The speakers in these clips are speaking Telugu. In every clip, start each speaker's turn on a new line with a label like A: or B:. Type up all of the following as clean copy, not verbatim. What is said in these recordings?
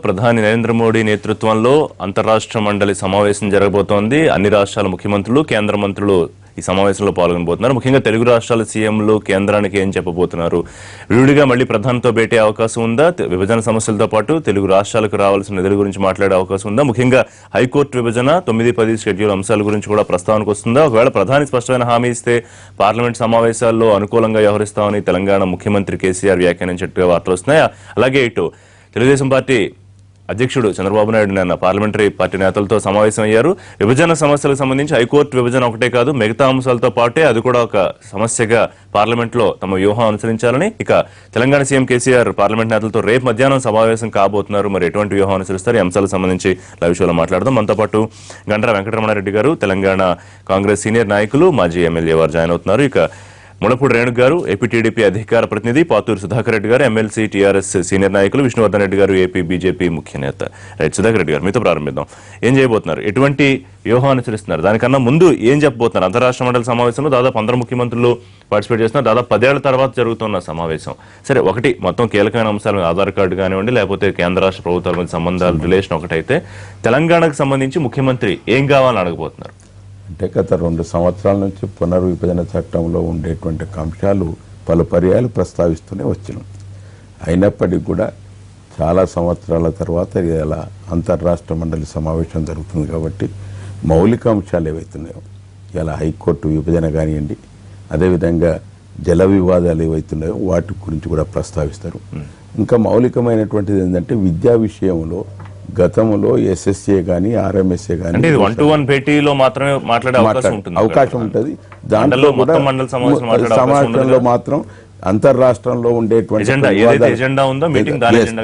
A: ప్రధాని నరేంద్ర మోడీ నేతృత్వంలో అంతర్రాష్ట్ర మండలి సమావేశం జరగబోతోంది. అన్ని రాష్ట్రాల ముఖ్యమంత్రులు, కేంద్ర మంత్రులు ఈ సమావేశంలో పాల్గొనబోతున్నారు. ముఖ్యంగా తెలుగు రాష్ట్రాల సీఎంలు కేంద్రానికి ఏం చెప్పబోతున్నారు, విడిగా మళ్ళీ ప్రధానితో భేటీ అవకాశం ఉందా, విభజన సమస్యలతో పాటు తెలుగు రాష్ట్రాలకు రావాల్సిన నిధుల గురించి మాట్లాడే అవకాశం ఉందా, ముఖ్యంగా హైకోర్టు విభజన 9-10 షెడ్యూల్ అంశాల గురించి కూడా ప్రస్తావనకు వస్తుందా, ఒకవేళ ప్రధాని స్పష్టమైన హామీ ఇస్తే పార్లమెంట్ సమావేశాల్లో అనుకూలంగా వ్యవహరిస్తామని తెలంగాణ ముఖ్యమంత్రి కేసీఆర్ వ్యాఖ్యానించినట్టుగా వార్తలు వస్తున్నాయి. అలాగే ఇటు తెలుగుదేశం పార్టీ అధ్యక్షుడు చంద్రబాబు నాయుడు నిన్న పార్లమెంటరీ పార్టీ నేతలతో సమావేశం అయ్యారు. విభజన సమస్యలకు సంబంధించి హైకోర్టు విభజన ఒకటే కాదు, మిగతా అంశాలతో పాటే అది కూడా ఒక సమస్యగా పార్లమెంట్లో తమ వ్యూహం అనుసరించాలని, ఇక తెలంగాణ సీఎం కేసీఆర్ పార్లమెంట్ నేతలతో రేపు మధ్యాహ్నం సమావేశం కాబోతున్నారు. మరి ఎటువంటి వ్యూహం అనుసరిస్తారు, ఈ అంశాలకు సంబంధించి లైవ్ షోలో మాట్లాడదాం. మనతో పాటు గండ్ర వెంకటరమణారెడ్డి గారు, తెలంగాణ కాంగ్రెస్ సీనియర్ నాయకులు, మాజీ ఎమ్మెల్యే వారు జాయిన్ అవుతున్నారు. ఇక ముడపూడి రేణుక్ గారు, ఏపీ టీడీపీ అధికార ప్రతినిధి, పాతూరు సుధాకర్ రెడ్డి గారు, ఎమ్మెల్సీ టీఆర్ఎస్ సీనియర్ నాయకులు, విష్ణువర్ధన్ రెడ్డి గారు, ఏపీ బీజేపీ ముఖ్య నేత. రైట్, సుధాకర్ రెడ్డి గారు మీతో ప్రారంభిద్దాం. ఏం చేయబోతున్నారు, ఎటువంటి వ్యూహం అనుసరిస్తున్నారు, దానికన్నా ముందు ఏం చెప్పబోతున్నారు? అంతరాష్ట్ర మండలి సమావేశంలో దాదాపు 15 ముఖ్యమంత్రులు పార్టిసిపేట్ చేస్తున్నారు. దాదాపు 10 ఏళ్ల తర్వాత జరుగుతున్న సమావేశం. సరే, ఒకటి మొత్తం కీలకమైన అంశాలు ఆధార్ కార్డు కానివ్వండి, లేకపోతే కేంద్ర రాష్ట్ర ప్రభుత్వాల మధ్య సంబంధాలు రిలేషన్ ఒకటైతే, తెలంగాణకు సంబంధించి ముఖ్యమంత్రి ఏం కావాలని అడగబోతున్నారు?
B: అంటే గత 2 సంవత్సరాల నుంచి పునర్విభజన చట్టంలో ఉండేటువంటి అంశాలు పలు పర్యాలు ప్రస్తావిస్తూనే వచ్చినాం. అయినప్పటికీ కూడా చాలా సంవత్సరాల తర్వాత ఇలా అంతర్రాష్ట్ర మండలి సమావేశం జరుగుతుంది కాబట్టి మౌలిక అంశాలు ఏవైతున్నాయో, ఇలా హైకోర్టు విభజన కానివ్వండి, అదేవిధంగా జల వివాదాలు ఏవైతున్నాయో వాటి గురించి కూడా ప్రస్తావిస్తారు. ఇంకా మౌలికమైనటువంటిది ఏంటంటే విద్యా విషయంలో గతంలో ఎస్ఎస్ఏ గానీ ఆర్ఎంఎస్ఏ గానీ
A: భేటీలో మాత్రమే మాట్లాడే
B: అవకాశం ఉంటుంది. దాంట్లో కూడా సమావేశంలో మాత్రం అంతర్రాష్ట్రంలో ఉండేటువంటి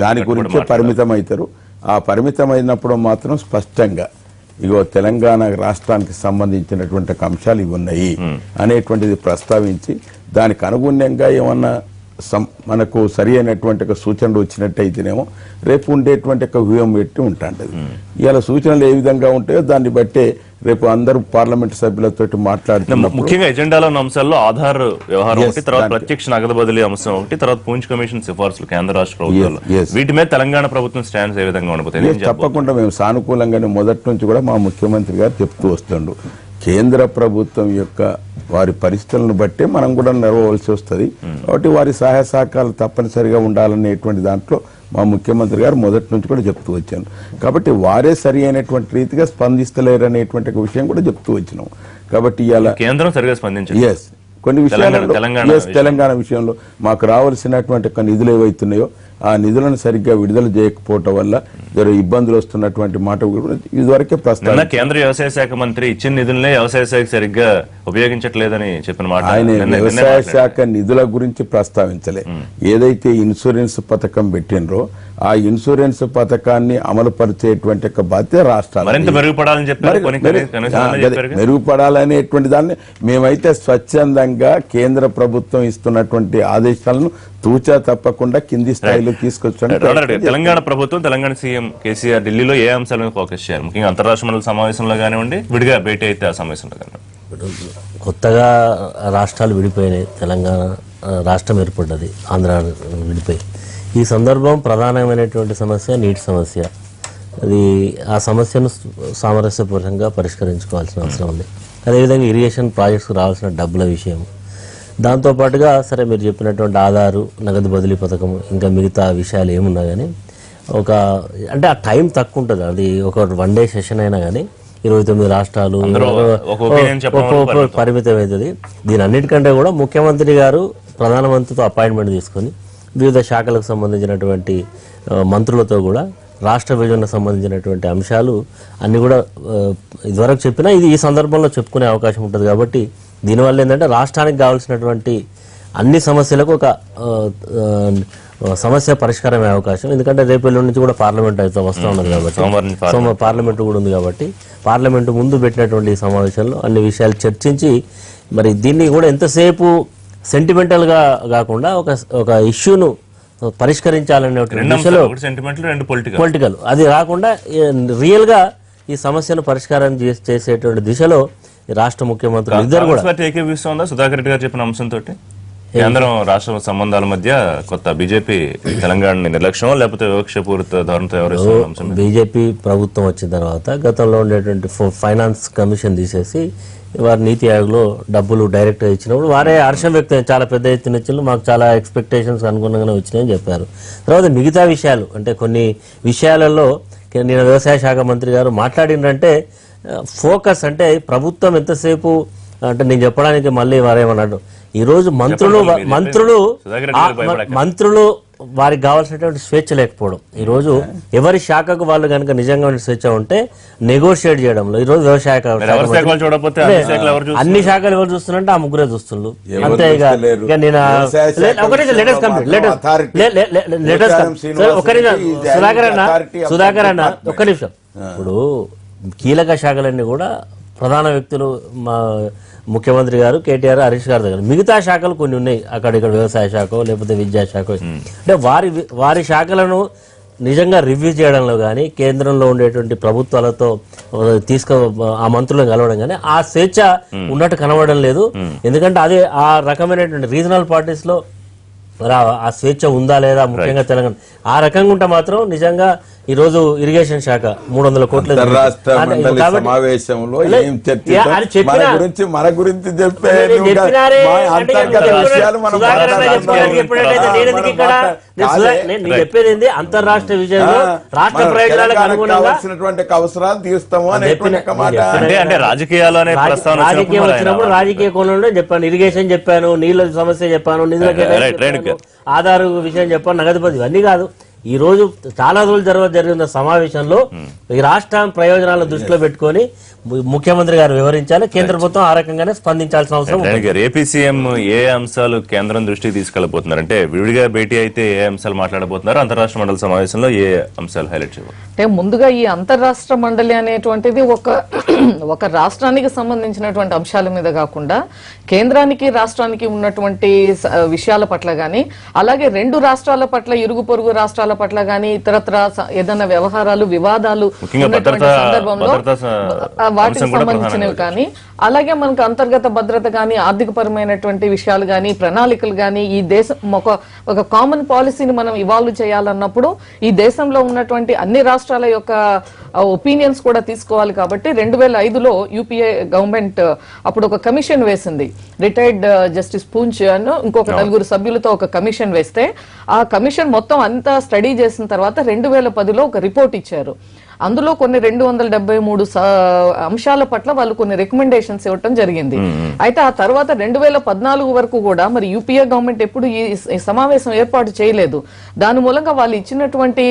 B: దాని గురించి పరిమితం అవుతారు. ఆ పరిమితమైనప్పుడు మాత్రం స్పష్టంగా ఇగో తెలంగాణ రాష్ట్రానికి సంబంధించినటువంటి అంశాలు ఇవి ఉన్నాయి అనేటువంటిది ప్రస్తావించి దానికి అనుగుణ్యంగా ఏమన్నా మనకు సరి అయినటువంటి సూచనలు వచ్చినట్టయితేనేమో రేపు ఉండేటువంటి వ్యూహం పెట్టి ఉంటుంటది. ఇవాళ సూచనలు ఏ విధంగా ఉంటాయో దాన్ని బట్టే రేపు అందరూ పార్లమెంట్ సభ్యులతో మాట్లాడుతున్నారు.
A: ముఖ్యంగా ఎజెండాలో ఉన్న అంశాల్లో ఆధార్ వ్యవహారం ఒకటి, తర్వాత ప్రత్యక్ష నగదు బదిలీ అంశం ఒకటి, తర్వాత పూంచ్ కమిషన్ సిఫార్సులు కేంద్ర రాష్ట్ర ప్రభుత్వాలు, వీటి మీద తెలంగాణ ప్రభుత్వం స్టాండ్స్ ఏ విధంగా ఉండబోతుంది?
B: తప్పకుండా మేము సానుకూలంగానే మొదటి నుంచి కూడా మా ముఖ్యమంత్రి గారు చెప్తూ వస్తుండు. కేంద్ర ప్రభుత్వం యొక్క వారి పరిస్థితులను బట్టే మనం కూడా నడవవలసి వస్తుంది కాబట్టి వారి సహాయ సహకారాలు తప్పనిసరిగా ఉండాలనేటువంటి దాంట్లో మా ముఖ్యమంత్రి గారు మొదటి నుంచి కూడా చెప్తూ వచ్చాను. కాబట్టి వారే సరి అయినటువంటి రీతిగా స్పందిస్తలేరు అనేటువంటి విషయం కూడా చెప్తూ వచ్చినాం. కాబట్టి ఇలా
A: కేంద్రం సరిగా స్పందించారు.
B: కొన్ని విషయాలలో తెలంగాణ విషయంలో మాకు రావాల్సినటువంటి నిధులు ఏవైతున్నాయో ఆ నిధులను సరిగ్గా విడుదల చేయకపోవటం వల్ల ఇబ్బందులు వస్తున్నటువంటి మాట ఇదివరకే ప్రస్తావన.
A: కేంద్ర వ్యవసాయ శాఖ మంత్రి ఇచ్చిన నిధులనే వ్యవసాయ శాఖ సరిగ్గా ఉపయోగించట్లేదని చెప్పిన మాట.
B: ఆయన వ్యవసాయ శాఖ నిధుల గురించి ప్రస్తావించలే. ఏదైతే ఇన్సూరెన్స్ పథకం పెట్టినరో ఆ ఇన్సూరెన్స్ పథకాన్ని అమలు పరిచేటువంటి బాధ్యత రాష్ట్రాలు. మెరుగుపడాలనేటువంటి దాన్ని మేమైతే స్వచ్ఛందంగా కేంద్ర ప్రభుత్వం ఇస్తున్నటువంటి ఆదేశాలను తూచా తప్పకుండా కింది స్థాయిలో తీసుకొచ్చాను.
A: తెలంగాణ ప్రభుత్వం, తెలంగాణ సీఎం కేసీఆర్ ఢిల్లీలో ఏ అంశాల మీద ఫోకస్ చేయాలి? ముఖ్యంగా అంతర్రాష్ట్ర మండలి సమావేశంలో కానివ్వండి, విడిగా భేటీ అయితే ఆ సమావేశంలో కానివ్వండి.
C: కొత్తగా రాష్ట్రాలు విడిపోయినాయి, తెలంగాణ రాష్ట్రం ఏర్పడ్డది, ఆంధ్ర విడిపోయి. ఈ సందర్భం ప్రధానమైనటువంటి సమస్య నీటి సమస్య. అది ఆ సమస్యను సామరస్యపూర్వకంగా పరిష్కరించుకోవాల్సిన అవసరం ఉంది. అదేవిధంగా ఇరిగేషన్ ప్రాజెక్ట్స్కి రావాల్సిన డబ్బుల విషయం, దాంతోపాటుగా సరే మీరు చెప్పినటువంటి ఆధారు, నగదు బదిలీ పథకం, ఇంకా మిగతా విషయాలు ఏమున్నా కానీ అంటే ఆ టైం తక్కువ ఉంటుంది. అది ఒక 1 డే సెషన్ అయినా కానీ 29 రాష్ట్రాలు పరిమితం అవుతుంది. దీని అన్నిటికంటే కూడా ముఖ్యమంత్రి గారు ప్రధానమంత్రితో అపాయింట్మెంట్ తీసుకొని వివిధ శాఖలకు సంబంధించినటువంటి మంత్రులతో కూడా రాష్ట్ర విభజనకు సంబంధించినటువంటి అంశాలు అన్ని కూడా ఇదివరకు చెప్పినా ఇది ఈ సందర్భంలో చెప్పుకునే అవకాశం ఉంటుంది. కాబట్టి దీనివల్ల ఏంటంటే రాష్ట్రానికి కావాల్సినటువంటి అన్ని సమస్యలకు ఒక సమస్య పరిష్కారమే అవకాశం. ఎందుకంటే రేపు ఎల్లుండి నుంచి కూడా పార్లమెంట్ అయితే వస్తూ ఉన్నది కాబట్టి, పార్లమెంటు కూడా ఉంది కాబట్టి పార్లమెంటు ముందు పెట్టినటువంటి సమావేశంలో అన్ని విషయాలు చర్చించి మరి దీన్ని కూడా ఎంతసేపు సెంటిమెంటల్గా కాకుండా ఒక ఇష్యూను పరిష్కరించాలనే దిశలో పొలిటికల్ అది రాకుండా రియల్గా ఈ సమస్యను పరిష్కారం చేసేటువంటి దిశలో రాష్ట్ర ముఖ్యమంత్రులు ఇద్దరు కూడా
A: సుధాకర్ రెడ్డి గారు చెప్పిన అంశంతో కేంద్రం రాష్ట్ర సంబంధాల మధ్య కొత్త బీజేపీ తెలంగాణ నిర్లక్ష్యం లేకపోతే వివక్షపూరిత ధోరణితో వ్యవహరిస్తున్న అంశం మీద?
C: బీజేపీ ప్రభుత్వం వచ్చిన తర్వాత గతంలో ఉండేటువంటి ఫైనాన్స్ కమిషన్ తీసేసి వారి నీతి ఆయోగ్లో డబ్బులు డైరెక్ట్గా ఇచ్చినప్పుడు వారే హర్షం వ్యక్తం చాలా పెద్ద ఎత్తున ఇచ్చిన మాకు చాలా ఎక్స్పెక్టేషన్స్ అనుగుణంగానే వచ్చినాయని చెప్పారు. తర్వాత మిగతా విషయాలు అంటే కొన్ని విషయాలలో నేను వ్యవసాయ శాఖ మంత్రి గారు మాట్లాడిందంటే ఫోకస్ అంటే ప్రభుత్వం ఎంతసేపు అంటే నేను చెప్పడానికి మళ్ళీ వారేమన్నాడు ఈరోజు మంత్రులు వారికి కావాల్సినటువంటి స్వేచ్ఛ లేకపోవడం. ఈరోజు ఎవరి శాఖకు వాళ్ళు కనుక నిజంగా స్వేచ్ఛ ఉంటే నెగోషియేట్ చేయడంలో ఈరోజు వ్యవసాయ అన్ని శాఖలు ఎవరు చూస్తున్నారంటే ఆ ముగ్గురే చూస్తున్నారు అంతే. ఇక నేను సుధాకర్ అన్న ఒక్క నిమిషం. ఇప్పుడు కీలక శాఖలన్నీ కూడా ప్రధాన వ్యక్తులు మా ముఖ్యమంత్రి గారు కేటీఆర్ హరీష్ గారి దగ్గర, మిగతా శాఖలు కొన్ని ఉన్నాయి అక్కడ ఇక్కడ వ్యవసాయ శాఖ లేకపోతే విద్యాశాఖ అంటే వారి శాఖలను నిజంగా రివ్యూ చేయడంలో కానీ కేంద్రంలో ఉండేటువంటి ప్రభుత్వాలతో ఆ మంత్రులను కలవడం కానీ ఆ స్వేచ్ఛ ఉన్నట్టు కనబడడం లేదు. ఎందుకంటే అదే ఆ రకమైనటువంటి రీజనల్ పార్టీస్ లో ఆ స్వేచ్ఛ ఉందా లేదా ముఖ్యంగా తెలంగాణ ఆ రకంగా ఉంటే మాత్రం నిజంగా ఈ రోజు ఇరిగేషన్ శాఖ 300 కోట్ల
B: సమావేశంలో ఏం గురించి మన గురించి
C: చెప్పేది ఏంది అంతర్రాష్ట్ర విజయంలో రాష్ట్ర ప్రయోజనాలకు అనుగుణంగా
B: అవసరాలు తీరుస్తాము
A: అంటే రాజకీయాలు
C: రాజకీయం వచ్చినప్పుడు రాజకీయ కోణంలో చెప్పాను, ఇరిగేషన్ చెప్పాను, నీళ్ళ సమస్య చెప్పాను, నిధుల ఆధార్ విషయం చెప్పాను, నగదు బదిలీ ఇవన్నీ కాదు. ఈ రోజు చాలా రోజులు జరిగిన సమావేశంలో ఈ రాష్ట్ర ప్రయోజనాలను దృష్టిలో పెట్టుకొని ముఖ్యమంత్రి గారు వివరించాలి, కేంద్ర ప్రభుత్వం ఆ రకంగానే స్పందించాల్సిన అవసరం.
A: ఏపీ సీఎం ఏ అంశాలు కేంద్రం దృష్టికి తీసుకెళ్లబోతున్నారు అంటే విడిగా భేటీ అయితే ఏ అంశాలు మాట్లాడబోతున్నారు, అంతర్రాష్ట్ర మండలి సమావేశంలో ఏ అంశాలు హైలైట్ చేయాలి?
D: అంటే ముందుగా ఈ అంతర్రాష్ట్ర మండలి అనేటువంటిది ఒక రాష్ట్రానికి సంబంధించినటువంటి అంశాల మీద కాకుండా కేంద్రానికి రాష్ట్రానికి ఉన్నటువంటి విషయాల పట్ల గానీ, అలాగే రెండు రాష్ట్రాల పట్ల ఇరుగు పొరుగు రాష్ట్రాల పట్ల గానీ ఇతరత్ర ఏదైనా వ్యవహారాలు వివాదాలు సందర్భంలో వాటికి సంబంధించినవి కానీ, అలాగే మనకు అంతర్గత భద్రత గానీ ఆర్థిక పరమైనటువంటి విషయాలు గానీ ప్రణాళికలు గానీ ఈ దేశం ఒక కామన్ పాలసీని మనం ఇవాల్వ్ చేయాలన్నప్పుడు ఈ దేశంలో ఉన్నటువంటి అన్ని రాష్ట్రాల యొక్క ఒపీనియన్స్ కూడా తీసుకోవాలి. కాబట్టి 2005లో యూపీఏ గవర్నమెంట్ అప్పుడు ఒక కమిషన్ వేసింది, రిటైర్డ్ జస్టిస్ పూంచ్ అని ఇంకొక 4 సభ్యులతో ఒక కమిషన్ వేస్తే ఆ కమిషన్ మొత్తం అంతా స్టడీ చేసిన తర్వాత 2010లో ఒక రిపోర్ట్ ఇచ్చారు. అందులో కొన్ని 273 అంశాల పట్ల వాళ్ళు కొన్ని రికమెండేషన్స్ ఇవ్వటం జరిగింది. అయితే ఆ తర్వాత 2014 వరకు కూడా మరి యూపీఏ గవర్నమెంట్ ఎప్పుడు ఈ సమావేశం ఏర్పాటు చేయలేదు. దాని మూలంగా వాళ్ళు ఇచ్చినటువంటి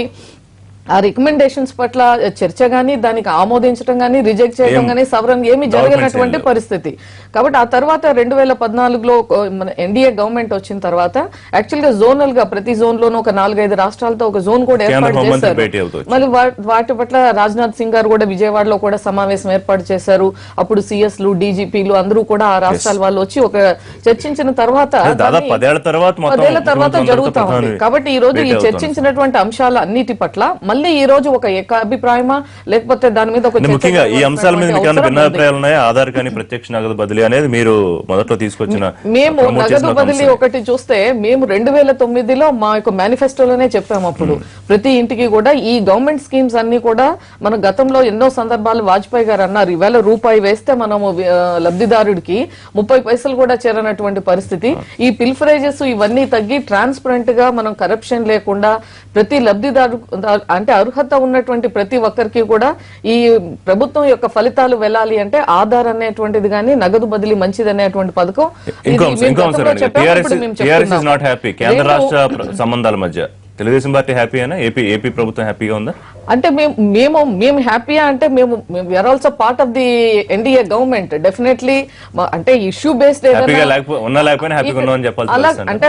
D: ఆ రికమెండేషన్స్ పట్ల చర్చ గానీ దానికి ఆమోదించడం గానీ రిజెక్ట్ చేయడం గానీ సవరణ ఏమీ జరగనటువంటి పరిస్థితి. కాబట్టి ఆ తర్వాత 2014లో మన ఎన్డీఏ గవర్నమెంట్ వచ్చిన తర్వాత యాక్చువల్ గా జోనల్ గా ప్రతి జోన్ లోనూ ఒక 4-5 రాష్ట్రాలతో ఒక జోన్ కూడా ఏర్పాటు చేశారు. మళ్ళీ వాటి పట్ల రాజ్నాథ్ సింగ్ గారు కూడా విజయవాడలో కూడా సమావేశం ఏర్పాటు చేశారు. అప్పుడు సిఎస్లు డీజీపీలు అందరూ కూడా ఆ రాష్ట్రాల వాళ్ళు వచ్చి ఒక చర్చించిన తర్వాత 10 తర్వాత జరుగుతా ఉంది. కాబట్టి ఈ రోజు ఈ చర్చించినటువంటి అంశాల అన్నిటి పట్ల మళ్ళీ ఈ రోజు ఒక ఏకాభిప్రాయమా లేకపోతే దాని మీద ఒక
A: ముఖ్యంగా ఈ అంశాల మీద భిన్నాభిప్రాయాలు ఉన్నాయా? ఆధార్ కానీ ప్రత్యక్ష నగదు బదిలీ అనేది మీరు మొదట్లో తీసుకొచ్చిన
D: మేము నగదు బదిలీ ఒకటి చూస్తే మేము 2009లో మా యొక్క మేనిఫెస్టోలోనే చెప్పాము. అప్పుడు ప్రతి ఇంటికి కూడా ఈ గవర్నమెంట్ స్కీమ్స్ అన్ని కూడా మన గతంలో ఎన్నో సందర్భాలు వాజ్పేయి గారు అన్నారు, ఈవేళ రూపాయి వేస్తే మనము లబ్ధిదారుడికి 30 పైసలు కూడా చేరనటువంటి పరిస్థితి. ఈ పిల్ఫరేజెస్ ఇవన్నీ తగ్గి ట్రాన్స్పరెంట్ గా మనం కరప్షన్ లేకుండా ప్రతి లబ్ధిదారు అంటే అర్హత ఉన్నటువంటి ప్రతి ఒక్కరికి కూడా ఈ ప్రభుత్వం యొక్క ఫలితాలు వెళ్ళాలి అంటే ఆధార్ అనేటువంటిది గానీ నగదు బదిలీ మంచిది అనేటువంటి పథకం.
A: కేంద్ర రాష్ట్ర సంబంధాల మధ్య తెలుగుదేశం పార్టీ హ్యాపీ అయినా ఏపీ ప్రభుత్వం హ్యాపీగా ఉందా?
D: అంటే మేము హ్యాపీయా అంటే మేము we are also part of the NDA government. Definitely అంటే ఇష్యూ బేస్డ్ అలా అంటే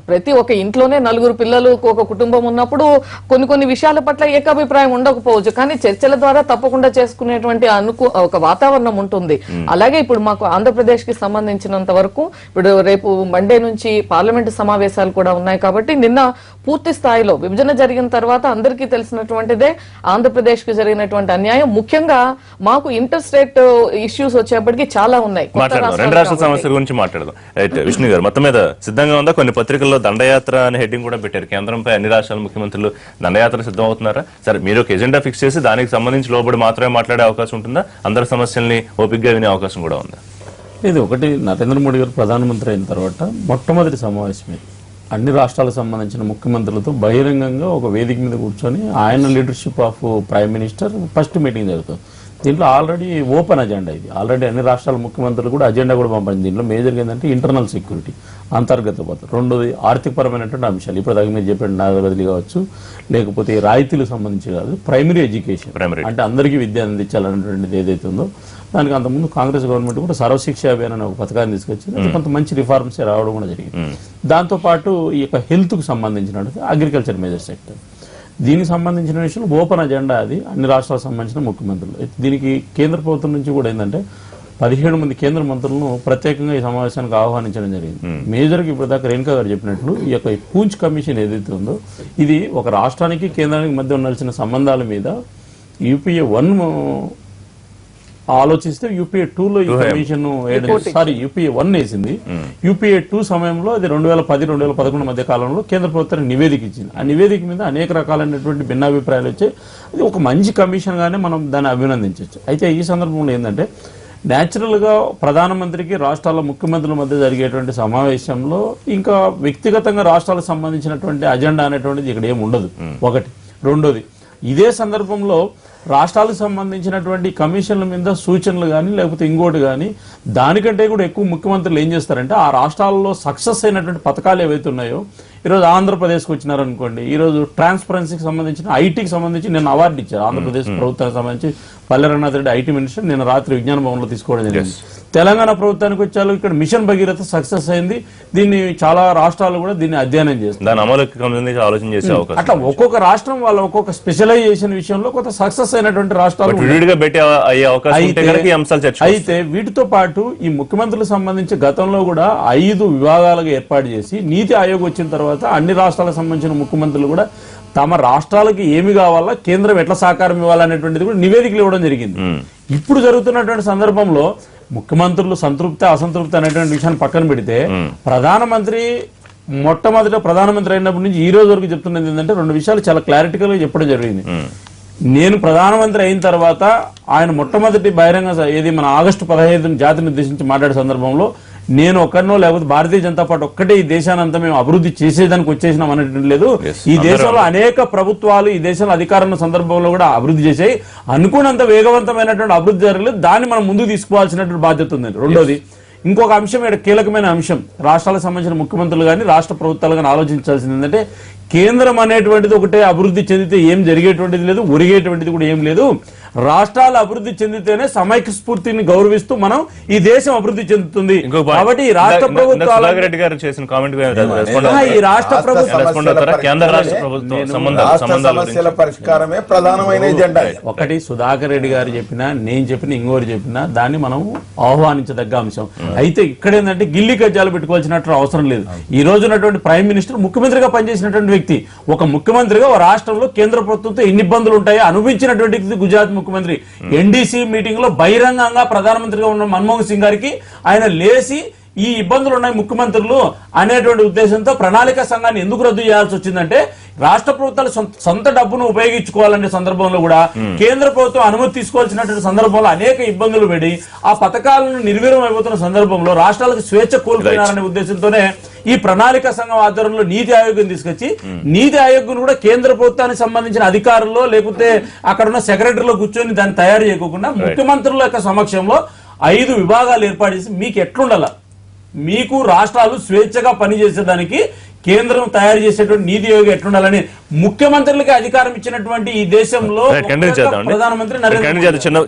D: ప్రతి ఒక్క ఇంట్లోనే 4 పిల్లలు ఒక కుటుంబం ఉన్నప్పుడు కొన్ని విషయాల పట్ల ఏకాభిప్రాయం ఉండకపోవచ్చు, కానీ చర్చల ద్వారా తప్పకుండా చేసుకునేటువంటి ఒక వాతావరణం ఉంటుంది. అలాగే ఇప్పుడు మాకు ఆంధ్రప్రదేశ్ కి సంబంధించినంత వరకు ఇప్పుడు రేపు మండే నుంచి పార్లమెంటు సమావేశాలు కూడా ఉన్నాయి. కాబట్టి నిన్న పూర్తి స్థాయిలో విభజన జరిగిన తర్వాత అందరికీ తెలిసినటువంటిదే ఆంధ్రప్రదేశ్ కి జరిగినటువంటి అన్యాయం. ముఖ్యంగా మాకు ఇంటర్ స్టేట్ ఇష్యూస్ వచ్చేప్పటికి చాలా ఉన్నాయి.
A: మాట్లాడదాం, రెండు రాష్ట్రాల సమస్యల గురించి మాట్లాడదాం. రైట్, విష్ణు గారు మొత్తం మీద సిద్ధంగా ఉందా? కొన్ని పత్రికల్లో దండయాత్ర అనే హెడ్డింగ్ కూడా పెట్టారు. కేంద్రంపై అన్ని రాష్ట్రాల ముఖ్యమంత్రులు దండయాత్ర సిద్ధం అవుతున్నారా? సరే, మీరు ఒక ఎజెండా ఫిక్స్ చేసి దానికి సంబంధించి లోబడి మాత్రమే మాట్లాడే అవకాశం ఉంటుందా? అందరి సమస్యల్ని ఓపికగా వినే అవకాశం కూడా ఉందా?
E: ఇది ఒకటి, నరేంద్ర మోడీ గారు ప్రధానమంత్రి అయిన తర్వాత మొట్టమొదటి సమావేశమే అన్ని రాష్ట్రాలకు సంబంధించిన ముఖ్యమంత్రులతో బహిరంగంగా ఒక వేదిక మీద కూర్చొని ఆయన leadership of prime minister first meeting జరుగుతుంది. దీంట్లో ఆల్రెడీ ఓపెన్ అజెండా, ఇది ఆల్రెడీ అన్ని రాష్ట్రాల ముఖ్యమంత్రులు కూడా అజెండా కూడా పంపించింది. దీంట్లో మేజర్గా ఏంటంటే ఇంటర్నల్ సెక్యూరిటీ, అంతర్గత భద్రత, రెండోది ఆర్థికపరమైనటువంటి అంశాలు. ఇప్పుడు దాకా మీరు చెప్పిన నాగ బదిలీ కావచ్చు, లేకపోతే రాయితీలకు సంబంధించి కాదు, ప్రైమరీ ఎడ్యుకేషన్ అంటే అందరికీ విద్య అందించాలనేటువంటిది ఏదైతే ఉందో దానికి అంతకుముందు కాంగ్రెస్ గవర్నమెంట్ కూడా సర్వశిక్ష అభియాన్ అనే ఒక పథకాన్ని తీసుకొచ్చింది. అది కొంత మంచి రిఫార్మ్స్ రావడం కూడా జరిగింది. దాంతోపాటు ఈ యొక్క హెల్త్కు సంబంధించినటువంటి అగ్రికల్చర్ మేజర్ సెక్టర్, దీనికి సంబంధించిన విషయంలో ఓపెన్ అజెండా అది అన్ని రాష్ట్రాలకు సంబంధించిన ముఖ్యమంత్రులు. దీనికి కేంద్ర ప్రభుత్వం నుంచి కూడా ఏంటంటే 17 మంది కేంద్ర మంత్రులను ప్రత్యేకంగా ఈ సమావేశానికి ఆహ్వానించడం జరిగింది. మేజర్గా ఇప్పుడు దాకా రేణుకా గారు చెప్పినట్లు ఈ యొక్క పూంచ్ కమిషన్ ఏదైతే ఉందో ఇది ఒక రాష్ట్రానికి కేంద్రానికి మధ్య ఉండాల్సిన సంబంధాల మీద UPA 1 ఆలోచిస్తే UPA 2లో ఈ కమిషన్ UPA 1 వేసింది. UPA 2 సమయంలో అది 2010-2011 మధ్య కాలంలో కేంద్ర ప్రభుత్వానికి నివేదిక ఇచ్చింది. ఆ నివేదిక మీద అనేక రకాలైనటువంటి భిన్నాభిప్రాయాలు వచ్చాయి. అది ఒక మంచి కమిషన్ గానే మనం దాన్ని అభినందించవచ్చు. అయితే ఈ సందర్భంలో ఏంటంటే న్యాచురల్ గా ప్రధానమంత్రికి రాష్ట్రాల ముఖ్యమంత్రుల మధ్య జరిగేటువంటి సమావేశంలో ఇంకా వ్యక్తిగతంగా రాష్ట్రాలకు సంబంధించినటువంటి అజెండా అనేటువంటిది ఇక్కడ ఏమి ఉండదు, ఒకటి. రెండోది, ఇదే సందర్భంలో రాష్ట్రాలకు సంబంధించినటువంటి కమిషన్ల మీద సూచనలు కానీ లేకపోతే ఇంకోటి కానీ దానికంటే కూడా ఎక్కువ ముఖ్యమంత్రులు ఏం చేస్తారంటే ఆ రాష్ట్రాల్లో సక్సెస్ అయినటువంటి పథకాలు ఏవైతే ఉన్నాయో, ఈరోజు ఆంధ్రప్రదేశ్కి వచ్చినారనుకోండి, ఈరోజు ట్రాన్స్పరెన్సీకి సంబంధించిన ఐటీకి సంబంధించి నేను అవార్డు ఇచ్చారు ఆంధ్రప్రదేశ్ ప్రభుత్వానికి సంబంధించి. పల్లె రఘునాథ్ రెడ్డి ఐటీ మినిస్టర్ నిన్న రాత్రి విజ్ఞాన భవన్లో తీసుకోవడం జరిగింది. తెలంగాణ ప్రభుత్వానికి వచ్చారు, ఇక్కడ మిషన్ భగీరథ సక్సెస్ అయింది. దీన్ని చాలా రాష్ట్రాలు కూడా దీన్ని అధ్యయనం చేస్తారు,
A: దాని అమలుకి ఆలోచన చేసే అవకాశం.
E: అట్లా ఒక్కొక్క రాష్ట్రం వాళ్ళ ఒక్కొక్క స్పెషలైజేషన్ విషయంలో కొంత సక్సెస్ అయినటువంటి రాష్ట్రాలు అయితే వీటితో పాటు ఈ ముఖ్యమంత్రులకు సంబంధించి గతంలో కూడా 5 విభాగాలుగా ఏర్పాటు చేసి నీతి ఆయోగ్ వచ్చిన తర్వాత అన్ని రాష్ట్రాలకు సంబంధించిన ముఖ్యమంత్రులు కూడా తమ రాష్ట్రాలకి ఏమి కావాలా, కేంద్రం ఎట్లా సహకారం ఇవ్వాలనేటువంటిది కూడా నివేదికలు ఇవ్వడం జరిగింది. ఇప్పుడు జరుగుతున్నటువంటి సందర్భంలో ముఖ్యమంత్రులు సంతృప్తి అసంతృప్తి అనేటువంటి విషయాన్ని పక్కన పెడితే ప్రధానమంత్రి మొట్టమొదట ప్రధానమంత్రి అయినప్పటి నుంచి ఈ రోజు వరకు చెప్తున్నది ఏంటంటే 2 విషయాలు చాలా క్లారిటీగా చెప్పడం జరిగింది. నేను ప్రధానమంత్రి అయిన తర్వాత ఆయన మొట్టమొదటి బహిరంగ ఏది మన ఆగస్టు 15 జాతిని ఉద్దేశించి మాట్లాడే సందర్భంలో నేను ఒక్కరినో లేకపోతే భారతీయ జనతా పార్టీ ఒక్కటే ఈ దేశానంతా మేము అభివృద్ధి చేసేదానికి వచ్చేసినాం అనటం లేదు. ఈ దేశంలో అనేక ప్రభుత్వాలు ఈ దేశంలో అధికారం సందర్భంలో కూడా అభివృద్ధి చేసాయి. అనుకున్నంత వేగవంతమైనటువంటి అభివృద్ధి జరగలేదు, దాన్ని మనం ముందుకు తీసుకోవాల్సినటువంటి బాధ్యత ఉంది. రెండోది, ఇంకొక అంశం ఇక్కడ కీలకమైన అంశం, రాష్ట్రాలకు సంబంధించిన ముఖ్యమంత్రులు కానీ రాష్ట్ర ప్రభుత్వాలు కానీ ఆలోచించాల్సింది ఏంటంటే కేంద్రం అనేటువంటిది ఒకటే అభివృద్ధి చెందితే ఏం జరిగేటువంటిది లేదు, ఒరిగేటువంటిది కూడా ఏం లేదు. రాష్ట్రాలు అభివృద్ధి చెందితేనే సమైక్య స్ఫూర్తిని గౌరవిస్తూ మనం ఈ దేశం అభివృద్ధి చెందుతుంది. కాబట్టి ఈ రాష్ట్ర ప్రభుత్వాలు
B: సమస్యల పరిష్కారమే ప్రధానమైన ఎజెండా.
E: ఒకటి సుధాకర్ రెడ్డి గారు చెప్పినా నేను చెప్పిన ఇంకోరు చెప్పినా దాన్ని మనం ఆహ్వానించదగ్గ అంశం. అయితే ఇక్కడ ఏంటంటే గిల్లి కజ్జాలు పెట్టుకోవాల్సినట్టు అవసరం లేదు. ఈ రోజు ఉన్నటువంటి ప్రైమ్ మినిస్టర్ ముఖ్యమంత్రిగా పనిచేసినటువంటి వ్యక్తి, ఒక ముఖ్యమంత్రిగా ఒక రాష్ట్రంలో కేంద్ర ప్రభుత్వంతో ఎన్ని ఇబ్బందులు ఉంటాయో అనుభవించినటువంటి గుజరాత్ ముఖ్యమంత్రి. NDC మీటింగ్ లో బహిరంగంగా ప్రధానమంత్రిగా ఉన్న మన్మోహన్ సింగ్ గారికి ఆయన లేచి ఈ ఇబ్బందులు ఉన్నాయి ముఖ్యమంత్రులు అనేటువంటి ఉద్దేశంతో ప్రణాళిక సంఘాన్ని ఎందుకు రద్దు చేయాల్సి వచ్చిందంటే రాష్ట్ర ప్రభుత్వాలు సొంత డబ్బును ఉపయోగించుకోవాలనే సందర్భంలో కూడా కేంద్ర ప్రభుత్వం అనుమతి తీసుకోవాల్సినటువంటి సందర్భంలో అనేక ఇబ్బందులు పడి ఆ పథకాలను నిర్వీర్యం అయిపోతున్న సందర్భంలో రాష్ట్రాలకు స్వేచ్ఛ కోల్పోయినారనే ఉద్దేశంతోనే ఈ ప్రణాళిక సంఘం ఆధ్వర్యంలో నీతి ఆయోగ్యం తీసుకొచ్చి నీతి ఆయోగ్ కూడా కేంద్ర ప్రభుత్వానికి సంబంధించిన అధికారుల్లో లేకపోతే అక్కడ ఉన్న సెక్రటరీలో కూర్చొని దాన్ని తయారు చేయకుండా ముఖ్యమంత్రుల యొక్క సమక్షంలో 5 విభాగాలు ఏర్పాటు చేసి మీకు ఎట్లుండాల, మీకు రాష్ట్రాలు స్వేచ్ఛగా పనిచేసేదానికి కేంద్రం తయారు చేసేటువంటి నీతి ఆయోగ్ ఎట్లుండాలని ముఖ్యమంత్రులకి అధికారం ఇచ్చినటువంటి ఈ దేశంలో ప్రధానమంత్రి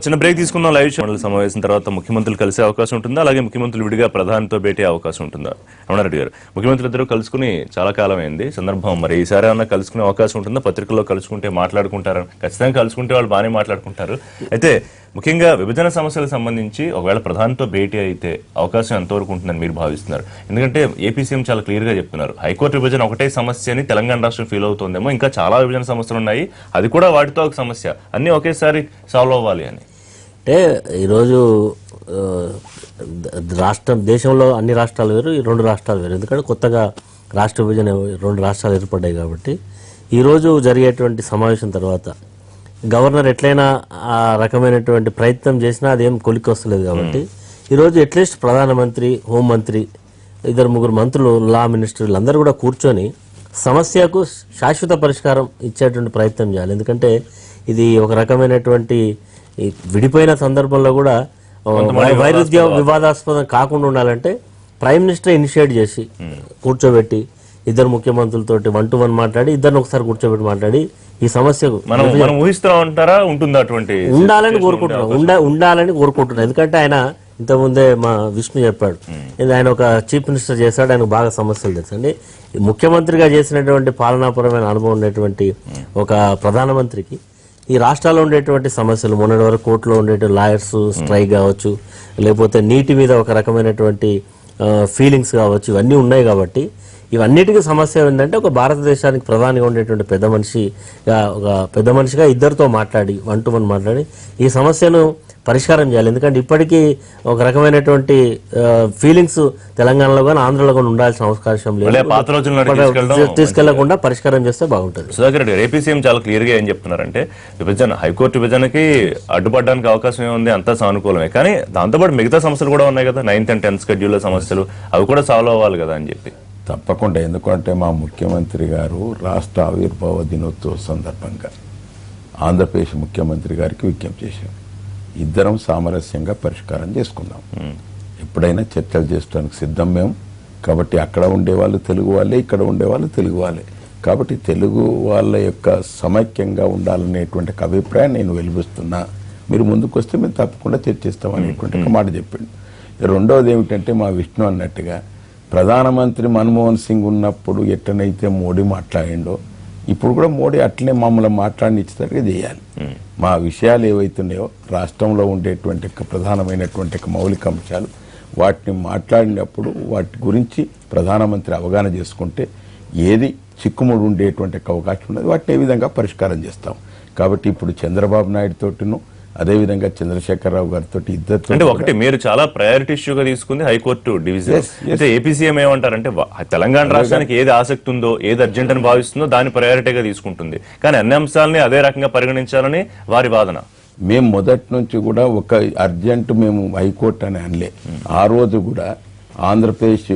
A: చిన్న బ్రేక్ తీసుకుందాం. లైవ్ మండలి సమావేశం తర్వాత ముఖ్యమంత్రులు కలిసే అవకాశం ఉంటుందా, అలాగే ముఖ్యమంత్రులు విడిగా ప్రధానితో భేటీ అవకాశం ఉంటుందా? రమణారెడ్డి గారు, ముఖ్యమంత్రులు ఇద్దరు కలుసుకుని చాలా కాలం అయింది సందర్భం, మరి ఈసారి ఏమన్నా కలుసుకునే అవకాశం ఉంటుందా? పత్రికల్లో కలుసుకుంటే మాట్లాడుకుంటారు, ఖచ్చితంగా కలుసుకుంటే వాళ్ళు బాగానే మాట్లాడుకుంటారు. అయితే ముఖ్యంగా విభజన సమస్యలకు సంబంధించి ఒకవేళ ప్రధానితో భేటీ అయితే అవకాశం ఎంతవరకు ఉంటుందని మీరు భావిస్తున్నారు? ఎందుకంటే ఏపీ సీఎం చాలా క్లియర్ గా చెప్తున్నారు, హైకోర్టు విభజన ఒకటే సమస్య అని తెలంగాణ రాష్ట్రం ఫీల్ అవుతుందేమో, ఇంకా చాలా విభజన సమస్యలు ఉన్నాయి, అది కూడా వాటితో ఒక సమస్య, అన్ని ఒకేసారి సాల్వ్ అవ్వాలి అని.
C: అంటే ఈరోజు దేశంలో అన్ని రాష్ట్రాలు వేరు, ఈ 2 రాష్ట్రాలు వేరు. ఎందుకంటే కొత్తగా రాష్ట్ర విభజన 2 రాష్ట్రాలు ఏర్పడ్డాయి కాబట్టి ఈరోజు జరిగేటువంటి సమావేశం తర్వాత గవర్నర్ ఎట్లయినా ఆ రకమైనటువంటి ప్రయత్నం చేసినా అదేం కొలికి వస్తలేదు కాబట్టి ఈరోజు అట్లీస్ట్ ప్రధానమంత్రి, హోంమంత్రి, 2-3 మంత్రులు, లా మినిస్టర్లు అందరూ కూడా కూర్చొని సమస్యకు శాశ్వత పరిష్కారం ఇచ్చేటువంటి ప్రయత్నం చేయాలి. ఎందుకంటే ఇది ఒక రకమైనటువంటి విడిపోయిన సందర్భంలో కూడా వైరుధ్య వివాదాస్పదం కాకుండా ఉండాలంటే ప్రైమ్ మినిస్టర్ ఇనిషియేట్ చేసి కూర్చోబెట్టి 2 ముఖ్యమంత్రులతోటి 1-to-1 మాట్లాడి, ఇద్దరిని ఒకసారి కూర్చోబెట్టి మాట్లాడి ఈ సమస్యకు
A: మనం ఊహిస్తూ ఉంటారా, ఉంటుందా అటువంటి
C: ఉండాలని కోరుకుంటున్నాం. ఎందుకంటే ఆయన ఇంతకుముందే మా విష్ణు చెప్పాడు, ఆయన ఒక చీఫ్ మినిస్టర్ చేశాడు, ఆయనకు బాగా సమస్యలు తెలుసు అండి. ముఖ్యమంత్రిగా చేసినటువంటి పాలనాపరమైన అనుభవం ఉండేటువంటి ఒక ప్రధానమంత్రికి ఈ రాష్ట్రాల్లో ఉండేటువంటి సమస్యలు, మొన్నటి వరకు కోర్టులో ఉండేటువంటి లాయర్స్ స్ట్రైక్ కావచ్చు, లేకపోతే నీటి మీద ఒక రకమైనటువంటి ఫీలింగ్స్ కావచ్చు, ఇవన్నీ ఉన్నాయి కాబట్టి ఇవన్నిటికీ సమస్య ఏంటంటే ఒక భారతదేశానికి ప్రధానిగా ఉండేటువంటి పెద్ద మనిషిగా 2తో మాట్లాడి 1-to-1 మాట్లాడి ఈ సమస్యను పరిష్కారం చేయాలి. ఎందుకంటే ఇప్పటికీ ఒక రకమైనటువంటి ఫీలింగ్స్ తెలంగాణలో కానీ ఆంధ్రలో కానీ ఉండాల్సిన అవకాశం లేదు. తీసుకెళ్లకుండా పరిష్కారం చేస్తే బాగుంటుంది.
A: సుధాకర్ రెడ్డి గారు, ఏపీ సీఎం చాలా క్లియర్ గా ఏం చెప్తున్నారంటే హైకోర్టు విభజనకి అడ్డుపడడానికి అవకాశం ఏముంది, అంతా సానుకూలమే, కానీ దాంతోపాటు మిగతా సమస్యలు కూడా ఉన్నాయి కదా, 9th and 10th షెడ్యూల్ సమస్యలు, అవి కూడా సాల్వ్ అవ్వాలి కదా అని చెప్పి.
B: తప్పకుండా. ఎందుకంటే మా ముఖ్యమంత్రి గారు రాష్ట్ర ఆవిర్భావ దినోత్సవ సందర్భంగా ఆంధ్రప్రదేశ్ ముఖ్యమంత్రి గారికి విజ్ఞప్తి చేశాం, ఇద్దరం సామరస్యంగా పరిష్కారం చేసుకుందాం, ఎప్పుడైనా చర్చలు చేసుకోవడానికి సిద్ధం మేము. కాబట్టి అక్కడ ఉండేవాళ్ళు తెలుగు వాళ్ళే, ఇక్కడ ఉండేవాళ్ళు తెలుగు వాళ్ళే, కాబట్టి తెలుగు వాళ్ళ యొక్క సమైక్యంగా ఉండాలనేటువంటి అభిప్రాయం నేను వెలిపిస్తున్నా. మీరు ముందుకు వస్తే మేము తప్పకుండా చర్చిస్తాం అనేటువంటి ఒక మాట చెప్పిండు. రెండవది ఏమిటంటే మా విష్ణు అన్నట్టుగా ప్రధానమంత్రి మన్మోహన్ సింగ్ ఉన్నప్పుడు ఎట్టనైతే మోడీ మాట్లాడిండో ఇప్పుడు కూడా మోడీ అట్లనే మమ్మల్ని మాట్లాడినిచ్చేటట్టుగా చేయాలి. మా విషయాలు ఏవైతున్నాయో రాష్ట్రంలో ఉండేటువంటి ప్రధానమైనటువంటి మౌలిక అంశాలు వాటిని మాట్లాడినప్పుడు వాటి గురించి ప్రధానమంత్రి అవగాహన చేసుకుంటే ఏది చిక్కుముడు ఉండేటువంటి అవకాశం ఉన్నది వాటిని ఏ విధంగా పరిష్కారం చేస్తాం. కాబట్టి ఇప్పుడు చంద్రబాబు నాయుడు తోటిను అదేవిధంగా చంద్రశేఖరరావు గారితో ఇద్దరు
A: అంటే ఒకటి మీరు చాలా ప్రయారిటీ ఇష్యూగా తీసుకుంది హైకోర్టు డివిజన్. అయితే ఏపీసీఎం ఏమంటారంటే తెలంగాణ రాష్ట్రానికి ఏది ఆసక్తి ఉందో, ఏది అర్జెంట్ అని భావిస్తుందో దాన్ని ప్రయారిటీగా తీసుకుంటుంది, కానీ అన్ని అంశాలని అదే రకంగా పరిగణించాలని వారి వాదన.
B: మేము మొదటి నుంచి కూడా ఒక అర్జెంట్ మేము హైకోర్టు అని అనలే. ఆ రోజు కూడా ఆంధ్రప్రదేశ్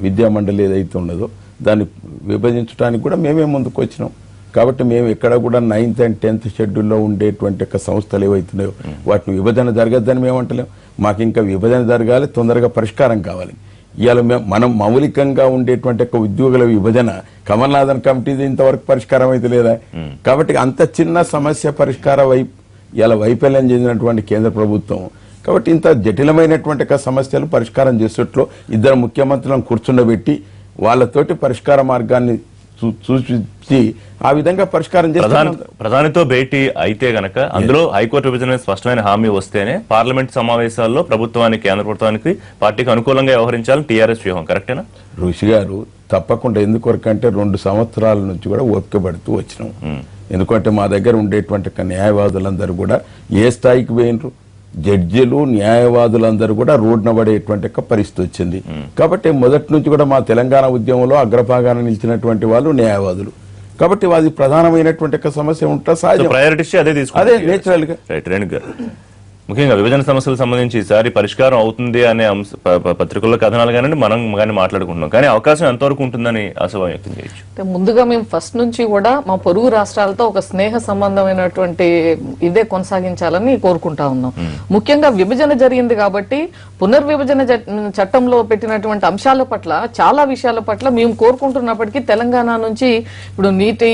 B: విద్యా మండలి ఏదైతే ఉన్నదో దాన్ని విభజించడానికి కూడా మేమే ముందుకు వచ్చినాం. కాబట్టి మేము ఎక్కడ కూడా 9th and 10th షెడ్యూల్లో ఉండేటువంటి సంస్థలు ఏవైతున్నాయో వాటిని విభజన జరగద్దని మేము అంటలేం. మాకు ఇంకా విభజన జరగాలి, తొందరగా పరిష్కారం కావాలి. ఇవాళ మనం మౌలికంగా ఉండేటువంటి ఉద్యోగుల విభజన కమల్నాథన్ కమిటీది ఇంతవరకు పరిష్కారం అయితే లేదా. కాబట్టి అంత చిన్న సమస్య పరిష్కార ఇలా వైఫల్యం చెందినటువంటి కేంద్ర ప్రభుత్వం కాబట్టి ఇంత జటిలమైనటువంటి సమస్యలు పరిష్కారం చేసేట్లో ఇద్దరు ముఖ్యమంత్రులను కూర్చుండబెట్టి వాళ్ళతోటి పరిష్కార మార్గాన్ని సూచించి ఆ విధంగా పరిష్కారం చేస్తారు.
A: ప్రధానితో భేటీ అయితే గనక అందులో హైకోర్టు విభజన స్పష్టమైన హామీ వస్తేనే పార్లమెంట్ సమావేశాల్లో ప్రభుత్వానికి, కేంద్ర ప్రభుత్వానికి, పార్టీకి అనుకూలంగా వ్యవహరించాలని టీఆర్ఎస్ వ్యూహం. కరెక్టేనా
B: ఋషి గారు? తప్పకుండా. ఎందుకొరకంటే 2 సంవత్సరాల నుంచి కూడా ఓపిక పడుతూ వచ్చినాం. ఎందుకంటే మా దగ్గర ఉండేటువంటి న్యాయవాదులందరూ కూడా ఏ స్థాయికి పోయినరు, జడ్జిలు, న్యాయవాదులందరూ కూడా రోడ్న పడేటువంటి పరిస్థితి వచ్చింది. కాబట్టి మొదటి నుంచి కూడా మా తెలంగాణ ఉద్యమంలో అగ్రభాగాన నిలిచినటువంటి వాళ్ళు న్యాయవాదులు. కాబట్టి అది ప్రధానమైనటువంటి సమస్య ఉంటుంది, సహజం.
A: ప్రయారిటీ అదే
B: నేచురల్ గా.
A: రైట్. రేణుక గారు, ముఖ్యంగా విభజన సమస్యలకు సంబంధించి ఈసారి పరిష్కారం అవుతుంది అనే పత్రికల్లో కథనాలు కానీ మనం కానీ మాట్లాడుకుంటున్నాం, కానీ అవకాశం ఎంతవరకు ఉంటుందని ఆశాభావం వ్యక్తం చేయొచ్చు?
D: ముందుగా మేము ఫస్ట్ నుంచి కూడా మా పొరుగు రాష్ట్రాలతో ఒక స్నేహ సంబంధమైనటువంటి ఇదే కొనసాగించాలని కోరుకుంటా ఉన్నాం. ముఖ్యంగా విభజన జరిగింది కాబట్టి పునర్విభజన చట్టంలో పెట్టినటువంటి అంశాల పట్ల, చాలా విషయాల పట్ల మేము కోరుకుంటున్నప్పటికీ తెలంగాణ నుంచి ఇప్పుడు నీటి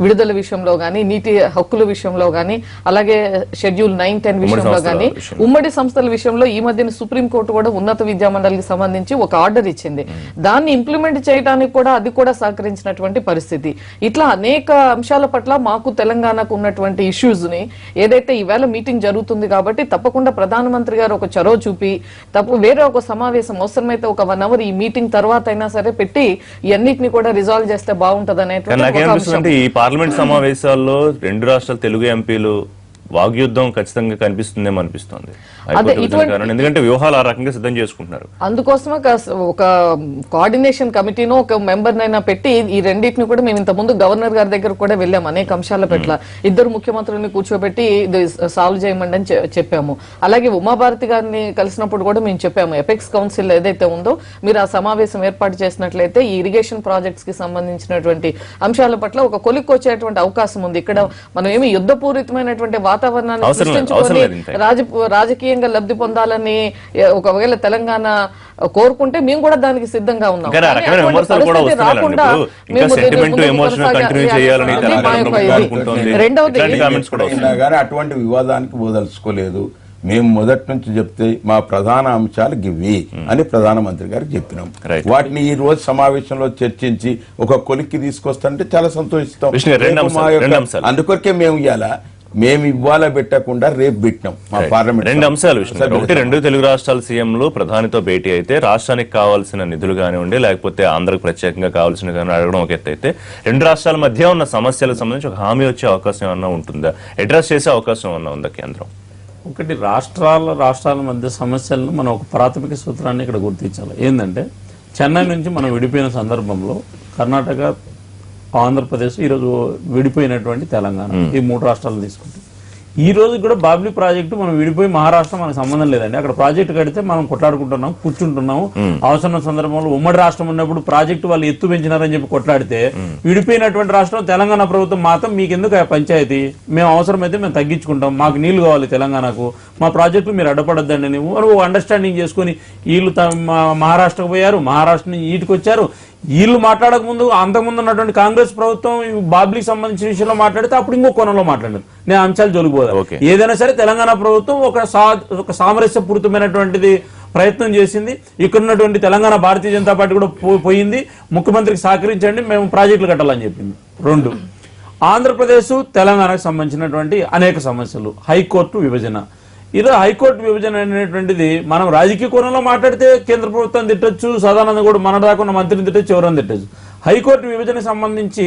D: విడుదల విషయంలో కానీ, నీటి హక్కుల విషయంలో కానీ, అలాగే షెడ్యూల్ 9, 10 విషయంలో కానీ ఉమ్మడి సంస్థల విషయంలో ఈ మధ్యన సుప్రీంకోర్టు కూడా ఉన్నత విద్యా మండలికి సంబంధించి ఒక ఆర్డర్ ఇచ్చింది. దాన్ని ఇంప్లిమెంట్ చేయడానికి కూడా అది కూడా సహకరించినటువంటి పరిస్థితి. ఇట్లా అనేక అంశాల పట్ల మాకు తెలంగాణకు ఉన్నటువంటి ఇష్యూస్ ని ఏదైతే ఈవేళ మీటింగ్ జరుగుతుంది కాబట్టి తప్పకుండా ప్రధానమంత్రి గారు ఒక చొరవ చూపి వేరే ఒక సమావేశం అవసరమైతే ఒక 1 hour ఈ మీటింగ్ తర్వాత అయినా సరే పెట్టి ఇవన్నిటిని కూడా రిజాల్వ్ చేస్తే బాగుంటది అనేటువంటి
A: ఈ పార్లమెంట్ సమావేశాల్లో 2 రాష్ట్రాల తెలుగు ఎంపీలు వాగ్యుద్ధం ఖచ్చితంగా కనిపిస్తుందేమో అనిపిస్తుంది. ఎందుకంటే వ్యూహాలు ఆ రకంగా సిద్ధం చేసుకుంటున్నారు.
D: అందుకోసమే ఒక కోఆర్డినేషన్ కమిటీను ఒక మెంబర్ నైనా పెట్టి ఈ రెండింటిని కూడా మేము ఇంత ముందు గవర్నర్ గారి దగ్గర కూడా వెళ్ళాము. అనేక అంశాల పట్ల 2 ముఖ్యమంత్రులని కూర్చోబెట్టి ఇది సాల్వ్ చేయమండి అని చెప్పాము. అలాగే ఉమాభారతి గారిని కలిసినప్పుడు కూడా మేము చెప్పాము, ఎపెక్స్ కౌన్సిల్ ఏదైతే ఉందో మీరు ఆ సమావేశం ఏర్పాటు చేసినట్లయితే ఈ ఇరిగేషన్ ప్రాజెక్ట్స్ కి సంబంధించినటువంటి అంశాల పట్ల ఒక కొలిక్కి వచ్చేటువంటి అవకాశం ఉంది. ఇక్కడ మనం ఏమి యుద్ధపూరితమైనటువంటి వాతావరణాన్ని సృష్టించుకొని రాజకీయంగా లబ్ధి పొందాలని ఒకవేళ తెలంగాణ కోరుకుంటే మేము కూడా దానికి సిద్ధంగా ఉన్నాం. రెండవది
B: అటువంటి వివాదానికి పోదలుచుకోలేదు. మేము మొదటి నుంచి చెప్తే మా ప్రధాన అంశాలు గివి అని ప్రధానమంత్రి గారికి చెప్పినాం. వాటిని ఈ రోజు సమావేశంలో చర్చించి ఒక కొలిక్కి తీసుకొస్తుంటే చాలా సంతోషిస్తాం. అందుకొరకే మేము ఇవ్వాల పెట్టకుండా రేపు పెట్టినాం మా పార్లమెంట్.
A: 2 అంశాలు విషయం. ఒకటి, 2 తెలుగు రాష్ట్రాల సీఎంలు ప్రధానితో భేటీ అయితే రాష్ట్రానికి కావాల్సిన నిధులు కానివ్వండి లేకపోతే ఆంధ్రకు ప్రత్యేకంగా కావాల్సిన అడగడం ఒక ఎత్తు అయితే 2 రాష్ట్రాల మధ్య ఉన్న సమస్యలకు సంబంధించి ఒక హామీ వచ్చే అవకాశం ఏమన్నా ఉంటుందా? అడ్రస్ చేసే అవకాశం ఏమన్నా ఉందా కేంద్రం?
E: ఒకటి, రాష్ట్రాల మధ్య సమస్యలను మనం ఒక ప్రాథమిక సూత్రాన్ని ఇక్కడ గుర్తించాలి. ఏంటంటే చెన్నై నుంచి మనం విడిపోయిన సందర్భంలో కర్ణాటక, ఆంధ్రప్రదేశ్, ఈరోజు విడిపోయినటువంటి తెలంగాణ, ఈ 3 రాష్ట్రాలు తీసుకుంటే ఈ రోజు కూడా బాబ్లీ ప్రాజెక్టు మనం విడిపోయి మహారాష్ట్ర మనకు సంబంధం లేదండి. అక్కడ ప్రాజెక్టు కడితే మనం కొట్లాడుకుంటున్నాం, కూర్చుంటున్నాము. అవసరం సందర్భంలో ఉమ్మడి రాష్ట్రం ఉన్నప్పుడు ప్రాజెక్టు వాళ్ళు ఎత్తు పెంచినారని చెప్పి కొట్లాడితే విడిపోయినటువంటి రాష్ట్రం తెలంగాణ ప్రభుత్వం మాత్రం మీకు ఎందుకు ఆ పంచాయతీ, మేము అవసరమైతే మేము తగ్గించుకుంటాం, మాకు నీళ్లు కావాలి తెలంగాణకు, మా ప్రాజెక్టు మీరు అడ్డపడద్దండి నువ్వు అండర్స్టాండింగ్ చేసుకుని వీళ్ళు మహారాష్ట్రకు పోయారు, మహారాష్ట్ర నుంచి ఈటికి వచ్చారు. వీళ్ళు మాట్లాడక ముందు అంతకుముందు ఉన్నటువంటి కాంగ్రెస్ ప్రభుత్వం బాబ్లీకి సంబంధించిన విషయంలో మాట్లాడితే అప్పుడు ఇంకో కోణంలో మాట్లాడారు. నేను అంశాలు జోలిపోదా. ఏదైనా సరే తెలంగాణ ప్రభుత్వం ఒక సామరస్యపూరితమైనటువంటిది ప్రయత్నం చేసింది. ఇక్కడ ఉన్నటువంటి తెలంగాణ భారతీయ జనతా పార్టీ కూడా పోయింది, ముఖ్యమంత్రికి సహకరించండి మేము ప్రాజెక్టులు కట్టాలని చెప్పింది. 2, ఆంధ్రప్రదేశ్ తెలంగాణకు సంబంధించినటువంటి అనేక సమస్యలు, హైకోర్టు విభజన. ఇది హైకోర్టు విభజన అనేటువంటిది మనం రాజకీయ కోణంలో మాట్లాడితే కేంద్ర ప్రభుత్వం తిట్టొచ్చు, సదానంద కూడా మన దాకా ఉన్న మంత్రిని తిట్టొచ్చు, ఎవరైనా తిట్టచ్చు. హైకోర్టు విభజనకు సంబంధించి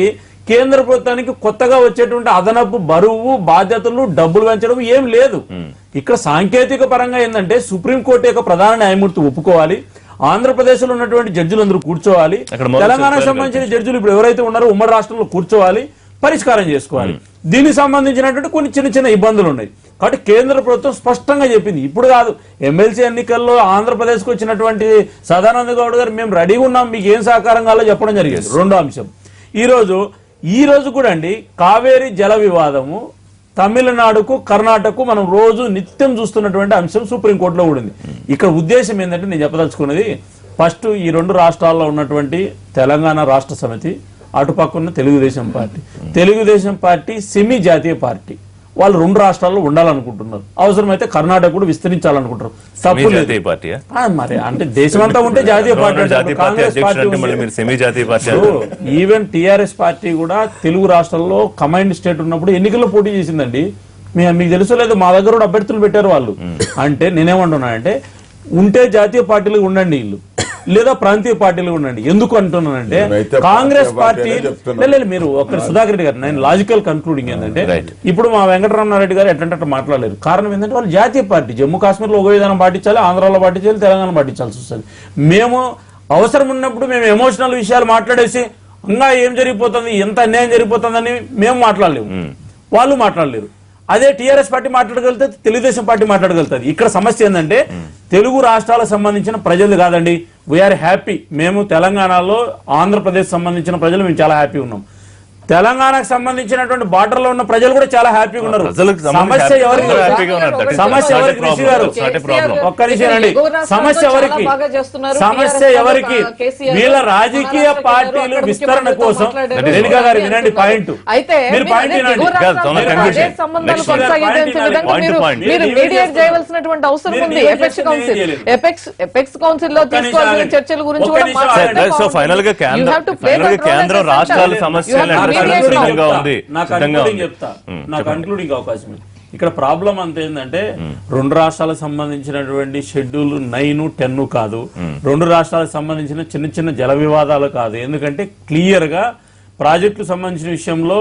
E: కేంద్ర ప్రభుత్వానికి కొత్తగా వచ్చేటువంటి అదనపు బరువు, బాధ్యతలు, డబ్బులు పెంచడం ఏం లేదు. ఇక్కడ సాంకేతిక పరంగా ఏంటంటే సుప్రీంకోర్టు యొక్క ప్రధాన న్యాయమూర్తి ఒప్పుకోవాలి, ఆంధ్రప్రదేశ్ లో ఉన్నటువంటి జడ్జిలందరూ కూర్చోవాలి, తెలంగాణకు సంబంధించిన జడ్జిలు ఇప్పుడు ఎవరైతే ఉన్నారో ఉమ్మడి రాష్ట్రంలో కూర్చోవాలి, పరిష్కారం చేసుకోవాలి. దీనికి సంబంధించినటువంటి కొన్ని చిన్న ఇబ్బందులు ఉన్నాయి. కాబట్టి కేంద్ర ప్రభుత్వం స్పష్టంగా చెప్పింది. ఇప్పుడు కాదు, ఎమ్మెల్సీ ఎన్నికల్లో ఆంధ్రప్రదేశ్కి వచ్చినటువంటి సదానంద గౌడ్ గారు మేము రెడీగా ఉన్నాం, మీకు ఏం సహకారం కావాలో చెప్పడం జరిగింది. 2వ అంశం, ఈ రోజు కూడా అండి కావేరీ జల వివాదము తమిళనాడుకు, కర్ణాటకకు మనం రోజు నిత్యం చూస్తున్నటువంటి అంశం సుప్రీంకోర్టులో కూడా ఉంది. ఇక్కడ ఉద్దేశం ఏంటంటే నేను చెప్పదలుచుకున్నది, ఫస్ట్ ఈ 2 రాష్ట్రాల్లో ఉన్నటువంటి తెలంగాణ రాష్ట్ర సమితి, అటుపక్కన తెలుగుదేశం పార్టీ సెమీ జాతీయ పార్టీ, వాళ్ళు 2 రాష్ట్రాల్లో ఉండాలనుకుంటున్నారు. అవసరమైతే కర్ణాటక కూడా విస్తరించాలనుకుంటారు. తప్పు మరి అంటే దేశమంతా ఉంటే జాతీయ party, Congress party, even TRS party కూడా తెలుగు రాష్ట్రాల్లో కమాండ్ స్టేట్ ఉన్నప్పుడు ఎన్నికల్లో పోటీ చేసిందండి. మీకు తెలుసు లేదు, మా దగ్గర కూడా అభ్యర్థులు పెట్టారు వాళ్ళు. అంటే నేనేమంటున్నానంటే ఉంటే జాతీయ పార్టీలు ఉండండి, వీళ్ళు లేదా ప్రాంతీయ పార్టీలు ఉండండి. ఎందుకు అంటున్నానంటే కాంగ్రెస్ పార్టీ మీరు ఒకరి సుధాకర్ రెడ్డి గారు, నేను లాజికల్ కన్క్లూడింగ్ ఏంటంటే ఇప్పుడు మా వెంకటరమణారెడ్డి గారు ఎట్లంటే మాట్లాడలేరు. కారణం ఏంటంటే వాళ్ళు జాతీయ పార్టీ, జమ్మూ కాశ్మీర్లో ఒక విధానం పాటించాలి, ఆంధ్రాలో పాటించాలి, తెలంగాణ పాటించాల్సి వస్తుంది. మేము అవసరం ఉన్నప్పుడు మేము ఎమోషనల్ విషయాలు మాట్లాడేసి ఇంకా ఏం జరిగిపోతుంది, ఎంత అన్యాయం జరిగిపోతుందని మేము మాట్లాడలేము, వాళ్ళు మాట్లాడలేరు. అదే టీఆర్ఎస్ పార్టీ మాట్లాడగలుగుతుంది, తెలుగుదేశం పార్టీ మాట్లాడగలుగుతుంది. ఇక్కడ సమస్య ఏంటంటే తెలుగు రాష్ట్రాలకు సంబంధించిన ప్రజలు కాదండి, వీఆర్ హ్యాపీ. మేము తెలంగాణలో ఆంధ్రప్రదేశ్ సంబంధించిన ప్రజలు మేము చాలా హ్యాపీ ఉన్నాం. తెలంగాణకు సంబంధించినటువంటి బార్డర్ లో ఉన్న ప్రజలు కూడా చాలా హ్యాపీగా ఉన్నారు.
A: ప్రజలకు సంబంధించి
E: సమస్య ఎవరికి
A: హ్యాపీగా ఉన్నారు. That is
E: సమస్య
A: not a
E: ఎవరికి
A: problem.
E: రిషి గారు?
A: It's not a problem.
E: ఒక్క నిమిషం అండి. సమస్య ఎవరికి? సమస్య ఎవరికి? వీళ్ళ రాజకీయ పార్టీలు విస్తరణ కోసం. రేణుకా గారు వినండి పాయింట్.
D: అయితే
E: మీరు పాయింట్ వినండి.
D: సంబంధాలు కొనసాగించే విధంగా మీరు మీడియేట్ చేయవలసినటువంటి అవసరం ఉంది. ఎపెక్స్ కౌన్సిల్ లో తీసుకోవాల్సిన చర్చల గురించి కూడా మాట్లాడారు.
A: సో ఫైనల్ గా కేంద్రం రాష్ట్రాల సమస్యలు
E: నా కన్క్లూడింగ్ అవకాశం. ఇక్కడ ప్రాబ్లం అంత ఏంటంటే 2 రాష్ట్రాలకు సంబంధించినటువంటి షెడ్యూల్ 9, 10 కాదు, 2 రాష్ట్రాలకు సంబంధించిన చిన్న చిన్న జల వివాదాలు కాదు. ఎందుకంటే క్లియర్ గా ప్రాజెక్టులకు సంబంధించిన విషయంలో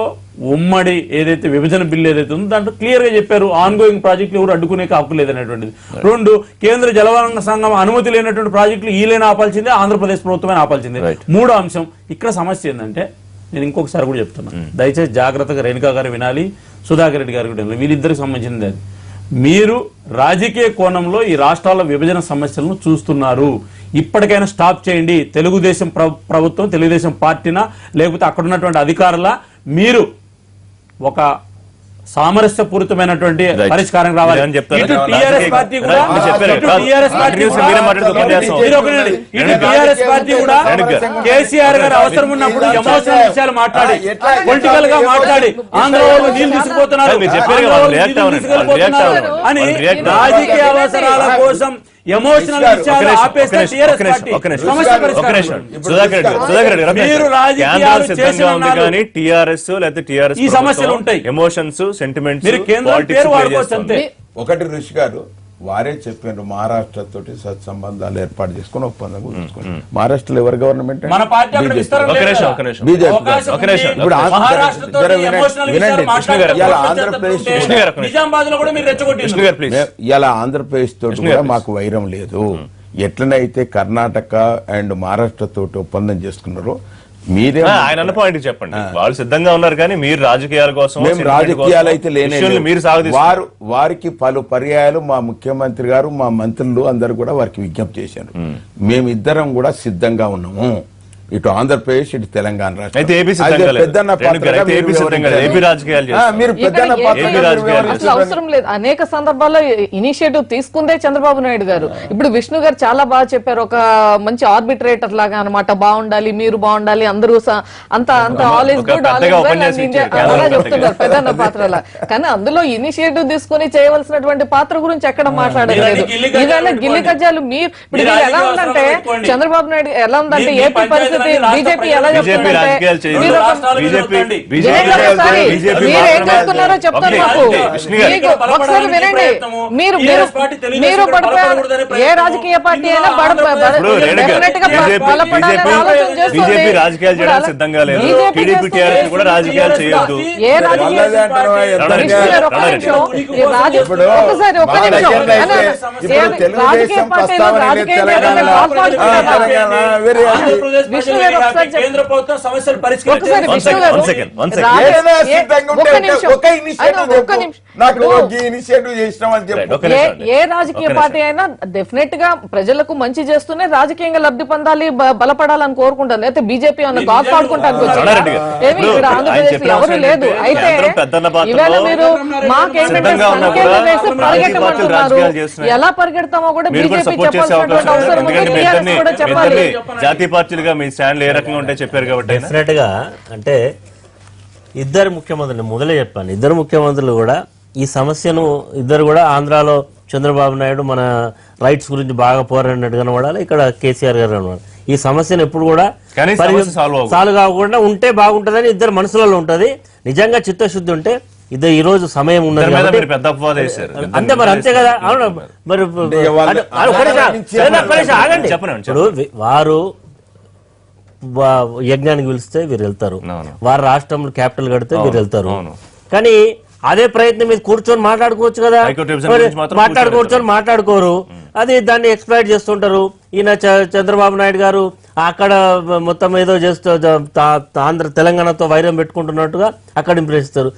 E: ఉమ్మడి ఏదైతే విభజన బిల్లు ఏదైతే ఉందో దాంట్లో క్లియర్ గా చెప్పారు ఆన్ గోయింగ్ ప్రాజెక్టులు ఎవరు అడ్డుకునే హక్కు లేదనేటువంటిది. 2, కేంద్ర జలవనరుల సంఘం అనుమతి లేనటువంటి ప్రాజెక్టులు ఈలైనా ఆపాల్సిందే, ఆంధ్రప్రదేశ్ ప్రభుత్వమే ఆపాల్సిందే. 3వ అంశం. ఇక్కడ సమస్య ఏంటంటే నేను ఇంకొకసారి కూడా చెప్తున్నాను, దయచేసి జాగ్రత్తగా రేణుకా గారు వినాలి, సుధాకర్ రెడ్డి గారు కూడా వినాలి. వీళ్ళిద్దరికి సంబంధించింది అది. మీరు రాజకీయ కోణంలో ఈ రాష్ట్రాల విభజన సమస్యలను చూస్తున్నారు. ఇప్పటికైనా స్టాప్ చేయండి. తెలుగుదేశం ప్రభుత్వం, తెలుగుదేశం పార్టీనా లేకపోతే అక్కడ ఉన్నటువంటి అధికారుల మీరు ఒక సామరస్యపూరితమైనటువంటి పరిష్కారం రావాలి. ఇటు టీఆర్ఎస్ పార్టీ కూడా కేసీఆర్ గారు అవసరం ఉన్నప్పుడు ఎమోషనల్ విషయాలు మాట్లాడి పొలిటికల్ గా మాట్లాడి ఆంధ్ర వాళ్ళు నీళ్లు తీసుకుపోతున్నారు అని రాజకీయ అవసరాల కోసం ఎమోషనల్ విషయాలు ఆపేస్తే ఈ సమస్యలు ఉంటాయి.
A: ఎమోషన్స్, సెంటిమెంట్స్,
E: మీరు కేంద్రం పేరు వాడుకోవచ్చు అంతే.
B: ఒకటి ఋషి గారు వారే చెప్పారు మహారాష్ట్ర తోటి సత్సంబంధాలు ఏర్పాటు చేసుకుని ఒప్పందం కుదుర్చుకోండి. మహారాష్ట్రలో ఎవరు గవర్నమెంట్?
E: మన పార్టీ అక్కడ విస్తరణ లేదు. నిజామాబాద్ లో కూడా మీరు రెచ్చగొట్టారు.
B: ఇలా ఆంధ్రప్రదేశ్ తోటి కూడా మాకు వైరం లేదు. ఎట్లనైతే కర్ణాటక అండ్ మహారాష్ట్ర తోటి ఒప్పందం చేసుకున్నారో మీరే
A: ఆయన అన్న పాయింట్ చెప్పండి. వాళ్ళు సిద్ధంగా ఉన్నారు కానీ మీరు రాజకీయాల కోసం,
B: మేము రాజకీయాలు అయితే లేనే
A: మీరు
B: వారికి పలు పర్యాయాలు మా ముఖ్యమంత్రి గారు, మా మంత్రులు అందరు కూడా వారికి విజ్ఞప్తి చేశారు. మేమిద్దరం కూడా సిద్ధంగా ఉన్నాము. ఇటు ఆంధ్రప్రదేశ్, ఇటు తెలంగాణ రాష్ట్రం.
D: అవసరం లేదు. అనేక సందర్భాల్లో ఇనిషియేటివ్ తీసుకుందే చంద్రబాబు నాయుడు గారు. ఇప్పుడు విష్ణు గారు చాలా బాగా చెప్పారు, ఒక మంచి ఆర్బిట్రేటర్ లాగా అనమాట. బాగుండాలి, మీరు బాగుండాలి, అందరూ అంత all is good, all is well అని ఇండియా అలా చెప్తున్నారు పెద్దన్న పాత్రలా. కానీ అందులో ఇనిషియేటివ్ తీసుకుని చేయవలసినటువంటి పాత్ర గురించి ఎక్కడ మాట్లాడలేదు. ఈవేళ గిల్లి కజ్జాలు మీరు ఇప్పుడు ఎలా ఉందంటే చంద్రబాబు నాయుడు ఎలా ఉందంటే ఏపీ పరిస్థితి బీజేపీ ఎలా చెప్తుందంటే మీరేం చేస్తున్నారో చెప్తారు మాకు. ఒకసారి వినండి, మీరు ఏ రాజకీయ పార్టీ అయినా డెఫినెట్ గా బలపడాలని ఆలోచన చేస్తుంది.
A: రాజకీయాలు చేయడానికి సిద్ధంగా లేదు. టీడీపీ, టీఆర్ఎస్ కూడా రాజకీయాలు చేయొద్దు.
D: ఏ రాజకీయ పార్టీలు
E: కేంద్ర ప్రభుత్వం సమస్యలు
D: ఏ రాజకీయ పార్టీ అయినా డెఫినెట్ గా ప్రజలకు మంచి చేస్తూనే రాజకీయంగా లబ్ధి పొందాలి, బలపడాలని కోరుకుంటారు. లేకపోతే బీజేపీ అన్న కాపాడుకుంటానికి వచ్చి ఏమి ఇక్కడ ఆంధ్రప్రదేశ్ ఎవరు లేదు. అయితే ఈవేళ మీరు మాకేంటంటే సంఖ్యలు వేసి పరిగెట్టమంటున్నారు. ఎలా పరిగెడతామో కూడా బీజేపీ చెప్పాల్సినటువంటి అవసరం ఉంది, టీఆర్ఎస్ కూడా చెప్పాలి.
A: జాతీయ పార్టీలుగా మీ స్టాండ్ ఏ రకంగా ఉంటే చెప్పారు కాబట్టి
C: డెఫినెట్ గా అంటే ఇద్దరు ముఖ్యమంత్రులు మొదలే చెప్పాను. ఇద్దరు ముఖ్యమంత్రులు కూడా ఈ సమస్యను ఇద్దరు కూడా ఆంధ్రాలో చంద్రబాబు నాయుడు మన రైట్స్ గురించి బాగా పోరాడినట్టు కనబడాలి, ఇక్కడ కేసీఆర్ గారు కనబడాలి. ఈ సమస్యను ఎప్పుడు కూడా సాల్వ్ కాకుండా ఉంటే బాగుంటుందని ఇద్దరు మనసులలో ఉంటది. నిజంగా చిత్తశుద్ధి ఉంటే ఇది ఈ రోజు సమయం ఉన్నది అంతే. మరి అంతే కదా. అవును, మరి ఆగండి. ఇప్పుడు వారు యజ్ఞానికి పిలిస్తే వీరు వెళ్తారు, వారు రాష్ట్రంలో క్యాపిటల్ కడితే వీరు వెళ్తారు. కానీ అదే ప్రయత్నం మీద కూర్చొని మాట్లాడుకోవచ్చు కదా, మాట్లాడుకోరు. అది దాన్ని ఎక్స్ప్లాయిట్ చేస్తుంటారు. ఈయన చంద్రబాబు నాయుడు గారు అక్కడ మొత్తం ఏదో జస్ట్ ఆంధ్ర తెలంగాణతో వైరం పెట్టుకుంటున్నట్టుగా అక్కడ ఇంప్రెస్ ఇస్తారు.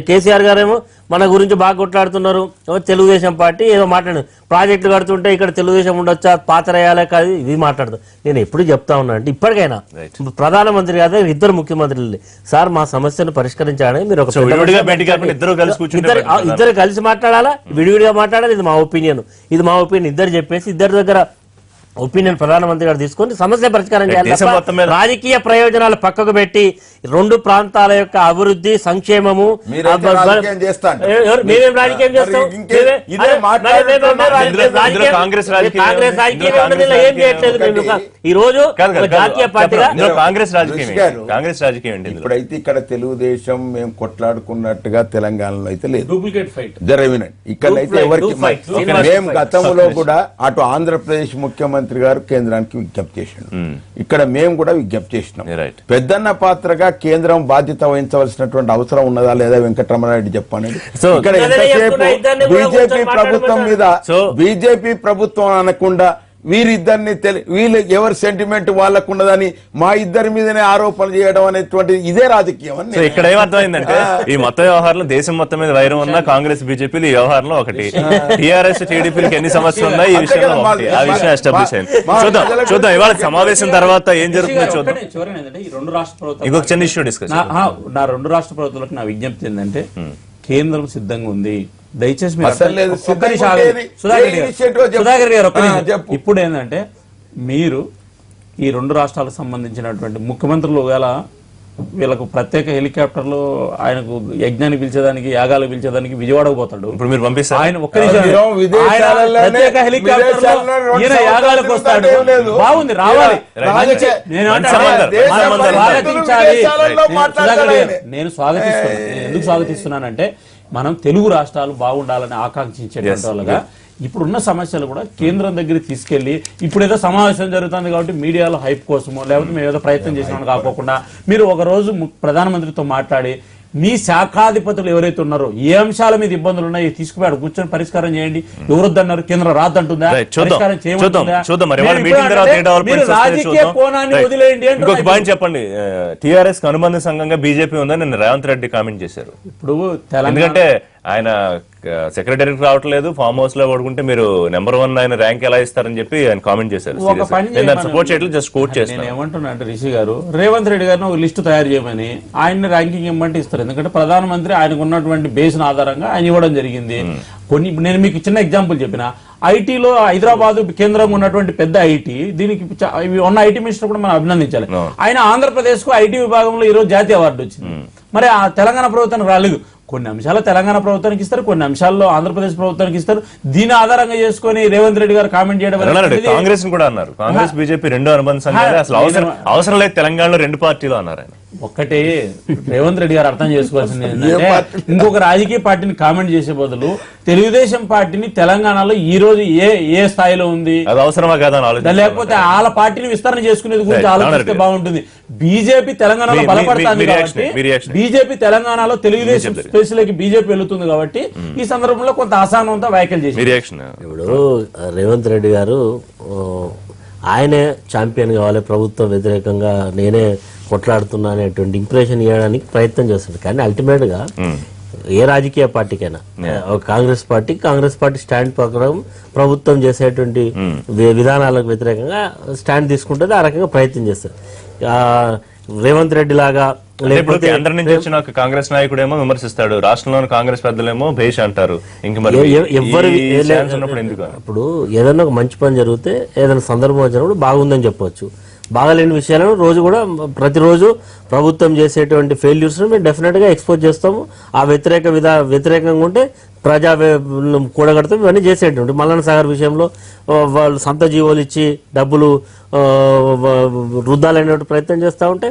C: కేసీఆర్ గారేమో మన గురించి బాగా కొట్లాడుతున్నారు, తెలుగుదేశం పార్టీ ఏదో మాట్లాడారు, ప్రాజెక్టులు కడుతుంటే ఇక్కడ తెలుగుదేశం ఉండొచ్చా, పాతరేయాలే కాదు, ఇది మాట్లాడదు. నేను ఎప్పుడు చెప్తా ఉన్నా అంటే ఇప్పటికైనా ప్రధానమంత్రి గారు ఇద్దరు ముఖ్యమంత్రులు సార్ మా సమస్యను పరిష్కరించాలని మీరు ఒక ఇద్దరు కలిసి మాట్లాడాలా, విడివిడిగా మాట్లాడాలి. ఇది మా ఒపీనియన్ ఇద్దరు చెప్పేసి ఇద్దరి దగ్గర ఒపీనియన్ ప్రధానమంత్రి గారు తీసుకొని సమస్య పరిష్కారం చేయాలి. రాజకీయ ప్రయోజనాలు పక్కకు పెట్టి రెండు ప్రాంతాల యొక్క అభివృద్ధి సంక్షేమము
A: కాంగ్రెస్
C: ఏం చేయట్లేదు. ఈ రోజు జాతీయ పార్టీగా
A: కాంగ్రెస్ రాజకీయం
B: ఇప్పుడైతే ఇక్కడ తెలుగుదేశం మేము కొట్లాడుకున్నట్టుగా తెలంగాణలో అయితే లేదు.
E: డూప్లికేట్ ఫైట్
B: జరవినండి ఇక్కడైతే ఎవరికి మేము గతంలో కూడా అటు ఆంధ్రప్రదేశ్ ముఖ్యమంత్రి గారు కేంద్రానికి విజ్ఞప్తి చేసిండు, ఇక్కడ మేము కూడా విజ్ఞప్తి చేసినాం. పెద్దన్న పాత్రగా కేంద్రం బాధ్యత వహించవలసినటువంటి అవసరం ఉన్నదా లేదా వెంకటరమణారెడ్డి చెప్పండి. ఇక్కడ ఎంతసేపు బీజేపీ ప్రభుత్వం మీద బీజేపీ ప్రభుత్వం అనకుండా వీరిద్దరిని వీళ్ళు ఎవరి సెంటిమెంట్ వాళ్ళకు ఉన్నదని మా ఇద్దరి మీదనే ఆరోపణలు చేయడం అనేటువంటి ఇదే రాజకీయం అని.
A: ఇక్కడ ఏమర్థమైందంటే ఈ మొత్తం వ్యవహారంలో దేశం మొత్తం మీద వైరం ఉన్నా కాంగ్రెస్ బీజేపీలు ఈ వ్యవహారంలో ఒకటి, టీఆర్ఎస్ టీడీపీకి ఎన్ని సమస్యలు ఉన్నాయి ఈ విషయంలో ఒకటి, ఆ విషయం ఎస్టాబ్లిష్ అయింది. చూద్దాం ఇవాళ సమావేశం తర్వాత ఏం జరుగుతుందో చూద్దాం. ఇంకొక చిన్న ఇష్యూ డిస్కస్.
E: నా రెండు రాష్ట్ర ప్రభుత్వాలకు నా విజ్ఞప్తి ఏంటంటే కేంద్రం సిద్ధంగా ఉంది, దయచేసి సుధాకర్ గారు ఇప్పుడు ఏంటంటే మీరు ఈ రెండు రాష్ట్రాలకు సంబంధించినటువంటి ముఖ్యమంత్రులు గల వీళ్ళకు ప్రత్యేక హెలికాప్టర్లు ఆయనకు యజ్ఞాన్ని పిలిచేదానికి యాగాలు పిలిచేదానికి విజయవాడకు పోతాడు.
A: ఇప్పుడు మీరు పంపిస్తారు
E: ఆయన ఒక్క ప్రత్యేక హెలికాప్టర్ ఈయన యాగాలకు వస్తాడు. బాగుంది, రావాలి. నేను స్వాగతిస్తున్నాను. ఎందుకు స్వాగతిస్తున్నానంటే మనం తెలుగు రాష్ట్రాలు బాగుండాలని ఆకాంక్షించేటువంటి వాళ్ళగా ఇప్పుడున్న సమస్యలు కూడా కేంద్రం దగ్గర తీసుకెళ్లి ఇప్పుడు ఏదో సమావేశం జరుగుతుంది కాబట్టి మీడియాలో హైప్ కోసమో లేకపోతే మేము ఏదో ప్రయత్నం చేసినామని కాకోకుండా మీరు ఒక రోజు ప్రధానమంత్రితో మాట్లాడి మీ శాఖాధిపతులు ఎవరైతే ఉన్నారో ఏ అంశాల మీద ఇబ్బందులు ఉన్నాయో తీసుకుపోయాడు కూర్చొని పరిష్కారం చేయండి. ఎవరొద్దన్నారు, కేంద్రం రాద్దంటుందా, పరిష్కారం రాజకీయ కోణాన్ని వదిలేయండి.
A: ఇంకొక పాయింట్ చెప్పండి, టీఆర్ఎస్ కు అనుబంధ సంఘంగా బీజేపీ ఉందని నిన్న రేవంత్ రెడ్డి కామెంట్ చేశారు.
E: ఇప్పుడు
A: ఎందుకంటే ఆయన సెక్రటరీకి రావట్లేదు, ఫామ్ హౌస్ లో పడుకుంటే మీరు నెంబర్ 1 ఆయన ర్యాంక్ ఎలా ఇస్తారని చెప్పి ఆయన కామెంట్ చేశారు. సపోర్ట్ చేయట్లేదు, జస్ట్ కోట్ చేస్తాను.
E: నేను ఏమంటున్నా అంటే రిషి గారు రేవంత్ రెడ్డి గారిని ఒక లిస్టు తయారు చేయమని ఆయన ర్యాంకింగ్ ఇవ్వమంటే ఇస్తారు. ఎందుకంటే ప్రధానమంత్రి ఆయనకు ఉన్నటువంటి బేస్ ఆధారంగా ఆయన ఇవ్వడం జరిగింది. కొన్ని నేను మీకు చిన్న ఎగ్జాంపుల్ చెప్పిన ఐటీలో హైదరాబాద్ కేంద్రంగా ఉన్నటువంటి పెద్ద ఐటీ, దీనికి ఉన్న ఐటీ మినిస్టర్ కూడా మనం అభినందించాలి. ఆయన ఆంధ్రప్రదేశ్ కు ఐటీ విభాగంలో ఈ రోజు జాతీయ అవార్డు వచ్చింది. మరి ఆ తెలంగాణ ప్రభుత్వానికి రాలేదు. కొన్ని అంశాలు తెలంగాణ ప్రభుత్వానికి ఇస్తారు, కొన్ని అంశాల్లో ఆంధ్రప్రదేశ్ ప్రభుత్వానికి ఇస్తారు. దీని ఆధారంగా చేసుకుని రేవంత్ రెడ్డి గారు కామెంట్ చేయడం.
A: కాంగ్రెస్ కూడా అన్నారు, కాంగ్రెస్ బీజేపీ రెండు అనుబంధ సంఘాలు, అసలు అవసరం లేదు తెలంగాణలో రెండు పార్టీలు అన్నారు ఆయన.
E: ఒక్కటే రేవంత్ రెడ్డి గారు అర్థం చేసుకోవాల్సింది ఏంటంటే ఇంకొక రాజకీయ పార్టీని కామెంట్ చేసే బదులు తెలుగుదేశం పార్టీని తెలంగాణలో ఈ రోజు ఏ స్థాయిలో ఉంది,
A: అది అవసరమా కదా
E: లేకపోతే వాళ్ళ పార్టీని విస్తరణ చేసుకునేది గురించి ఆలోచిస్తే బాగుంటుంది. బీజేపీ తెలంగాణలో బలపడుతుంది కాబట్టి, బీజేపీ తెలంగాణలో తెలుగుదేశం స్పేస్ లోకి బీజేపీ వెళుతుంది కాబట్టి ఈ సందర్భంలో కొంత అసహనంతో వ్యాఖ్యలు చేసి
C: ఇప్పుడు రేవంత్ రెడ్డి గారు ఆయనే ఛాంపియన్ కావాలి, ప్రభుత్వం వ్యతిరేకంగా నేనే కొట్లాడుతున్నా అనేటువంటి ఇంప్రెషన్ ఇవ్వడానికి ప్రయత్నం చేస్తుంది. కానీ అల్టిమేట్ గా ఏ రాజకీయ పార్టీకైనా కాంగ్రెస్ పార్టీ స్టాండ్ ప్రకారం ప్రభుత్వం చేసేటువంటి విధానాలకు వ్యతిరేకంగా స్టాండ్ తీసుకుంటుంది, ఆ రకంగా ప్రయత్నం చేస్తారు. రేవంత్ రెడ్డి లాగా
A: లేకపోతే అందరి నుంచి వచ్చిన కాంగ్రెస్ నాయకుడేమో విమర్శిస్తాడు, రాష్ట్రంలోని కాంగ్రెస్ పెద్దలేమో భేష్ అంటారు.
C: ఇప్పుడు ఏదైనా ఒక మంచి పని జరిగితే ఏదైనా సందర్భం వచ్చినప్పుడు బాగుందని చెప్పవచ్చు. బాగాలేని విషయాలను ప్రతిరోజు ప్రభుత్వం చేసేటువంటి ఫెయిల్యూర్స్ మేము డెఫినెట్ గా ఎక్స్పోజ్ చేస్తాము. ఆ వ్యతిరేకంగా ఉంటే ప్రజా కూడగడతాం. ఇవన్నీ చేసేటువంటి మల్లన్న సాగర్ విషయంలో వాళ్ళు సంత జీవోలు ఇచ్చి డబ్బులు వృద్ధాలైన ప్రయత్నం చేస్తా ఉంటే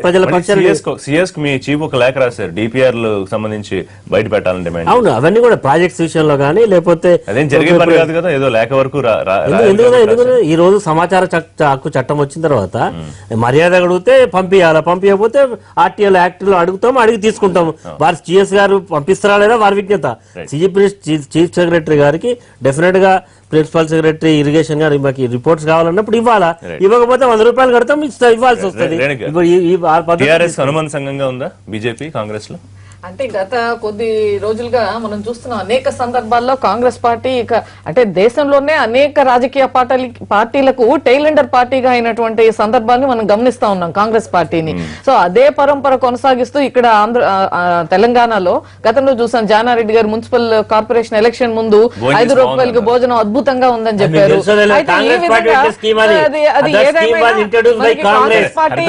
C: ప్రజల
A: పక్షాన్ని మీ చీఫ్ ఒక లేఖ రాశారు డిపిఆర్ సంబంధించి బయట పెట్టాలని డిమాండ్.
C: అవును, అవన్నీ కూడా ప్రాజెక్ట్స్ విషయంలో కానీ లేకపోతే
A: అదేం జరిగే పని కాదు కదా, ఏదో లేఖ వరకు.
C: ఎందుకంటే ఈ రోజు సమాచార హక్కు చట్టం వచ్చిన తర్వాత మర్యాద అడిగితే పంపించకపోతే ఆర్టీఎల్ యాక్ట్ లో అడిగి తీసుకుంటాము. వారి జిఎస్ గారు పంపిస్తారా లేదా వారి విజ్ఞత. చీఫ్ సెక్రటరీ గారికి డెఫినెట్ గా ప్రిన్సిపల్ సెక్రటరీ ఇరిగేషన్ గారు మాకు రిపోర్ట్స్ కావాలన్నప్పుడు ఇవ్వాలా, ఇవ్వకపోతే 100 రూపాయలు కడతాం ఇవ్వాల్సి వస్తుంది. ఇప్పుడు ఆ పద్ధతి
A: టీఆర్ఎస్ అనుబంధ సంఘంగా ఉందా బీజేపీ కాంగ్రెస్ లో?
D: అంటే గత కొద్ది రోజులుగా మనం చూస్తున్నాం అనేక సందర్భాల్లో కాంగ్రెస్ పార్టీ అంటే దేశంలోనే అనేక రాజకీయ పార్టీలకు టైలెండర్ పార్టీగా అయినటువంటి సందర్భాన్ని మనం గమనిస్తా ఉన్నాం కాంగ్రెస్ పార్టీని. సో అదే పరంపర కొనసాగిస్తూ ఇక్కడ తెలంగాణలో గతంలో చూసాం జానారెడ్డి గారు మున్సిపల్ కార్పొరేషన్ ఎలక్షన్ ముందు 5 రూపాయలకి భోజనం అద్భుతంగా ఉందని చెప్పారు. అయితే ఈ విధంగా అది ఏదైనా కాంగ్రెస్ పార్టీ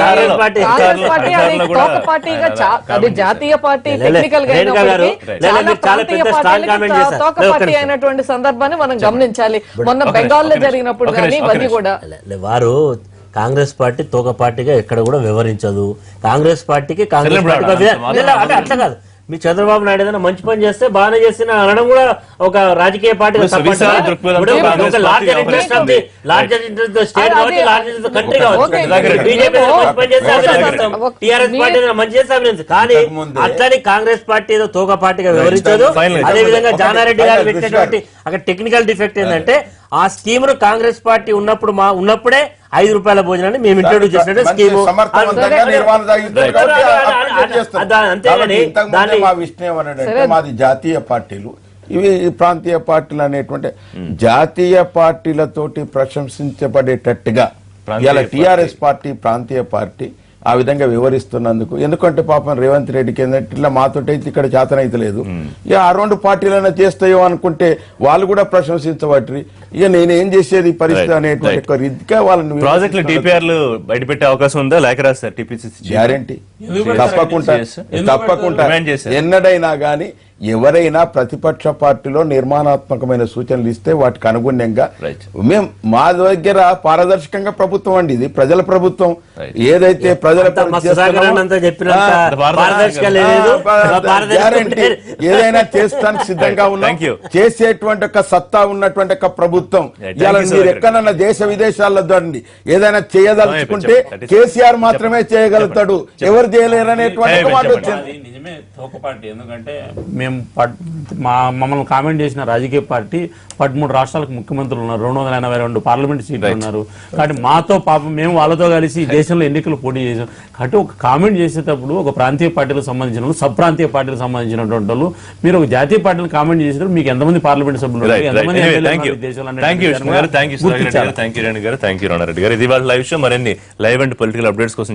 D: అది తోక పార్టీగా అది జాతీయ పార్టీ టెక్నికల్ గా తోక పార్టీ అయినటువంటి సందర్భాన్ని మనం గమనించాలి. మొన్న బెంగాల్లో జరిగినప్పుడు కానీ ఇవన్నీ కూడా
C: వారు కాంగ్రెస్ పార్టీ తోక పార్టీగా ఎక్కడ కూడా వివరించదు. కాంగ్రెస్ పార్టీకి కాంగ్రెస్ పార్టీ అట్లా కాదు. మీ చంద్రబాబు నాయుడు ఏదైనా మంచి పని చేస్తే బాగానే చేసిన అనడం కూడా ఒక రాజకీయ పార్టీ కానీ అట్లని కాంగ్రెస్ పార్టీ ఏదో తోక పార్టీగా వివరించదు. అదే విధంగా జానారెడ్డి గారు పెట్టినటువంటి అక్కడ టెక్నికల్ డిఫెక్ట్ ఏంటంటే ఆ స్కీమ్ ను కాంగ్రెస్ పార్టీ ఉన్నప్పుడే 5 రూపాయల భోజనాన్ని మేము ఇంట్రొడ్యూస్ చేసినట్టు స్కీము.
B: అంతేగాని మా విషయం ఏమన్నాడంటే మాది జాతీయ పార్టీలు, ఇవి ప్రాంతీయ పార్టీలు అనేటువంటి జాతీయ పార్టీలతోటి ప్రశంసించబడేటట్టుగా ఇలా టీఆర్ఎస్ పార్టీ ప్రాంతీయ పార్టీ ఆ విధంగా వివరిస్తున్నందుకు. ఎందుకంటే పాపం రేవంత్ రెడ్డికి ఏంటంటే ఇట్లా మాతోటైతే ఇక్కడ చేతనైతే లేదు, ఇక ఆ 2 పార్టీలైనా చేస్తాయో అనుకుంటే వాళ్ళు కూడా ప్రశంసించబట్టి ఇక నేనేం చేసేది పరిస్థితి అనేటువంటి రీతిగా వాళ్ళని
A: ప్రాజెక్టులు టీపీఆర్లు బయటపెట్టే అవకాశం ఉందా? లేఖ రాస్తారు టీపీసీసీ
B: గ్యారంటీ తప్పకుండా ఎన్నడైనా గానీ ఎవరైనా ప్రతిపక్ష పార్టీలో నిర్మాణాత్మకమైన సూచనలు ఇస్తే వాటికి అనుగుణంగా మేము మా దగ్గర పారదర్శకంగా ప్రభుత్వం అండి, ఇది ప్రజల ప్రభుత్వం. ఏదైతే ప్రజల గ్యారంటీ ఏదైనా చేస్తానికి సిద్ధంగా ఉన్నాం. చేసేటువంటి ఒక సత్తా ఉన్నటువంటి ఒక ప్రభుత్వం. ఇలా మీరు ఎక్కడన్నా దేశ విదేశాల్లో చూడండి, ఏదైనా చేయదలుచుకుంటే కేసీఆర్ మాత్రమే చేయగలుగుతాడు, ఎవరు చేయలేరు అనేటువంటి మాట వచ్చింది.
E: నిజమే తోక పార్టీ. ఎందుకంటే మేము మమ్మల్ని కామెంట్ చేసిన రాజకీయ పార్టీ 13 రాష్ట్రాలకు ముఖ్యమంత్రులు ఉన్నారు, 282 పార్లమెంట్ సీట్లు ఉన్నారు. కాబట్టి మాతో పాపం మేము వాళ్ళతో కలిసి దేశంలో ఎన్నికలు పోటీ చేసాం. కాబట్టి ఒక కామెంట్ చేసేటప్పుడు ఒక ప్రాంతీయ పార్టీలకు సంబంధించిన వాళ్ళు, సబ్ ప్రాంతీయ పార్టీలకు సంబంధించినటువంటి వాళ్ళు, మీరు ఒక జాతీయ పార్టీలు కామెంట్ చేసేటప్పుడు మీకు ఎంతమంది పార్లమెంట్ సభ్యులు ఉన్నారు, ఎంతమంది
A: ఇది వాళ్ళ లైవ్ షో. మరిన్ని లైవ్ అండ్ పొలిటికల్ అప్డేట్స్ కోసం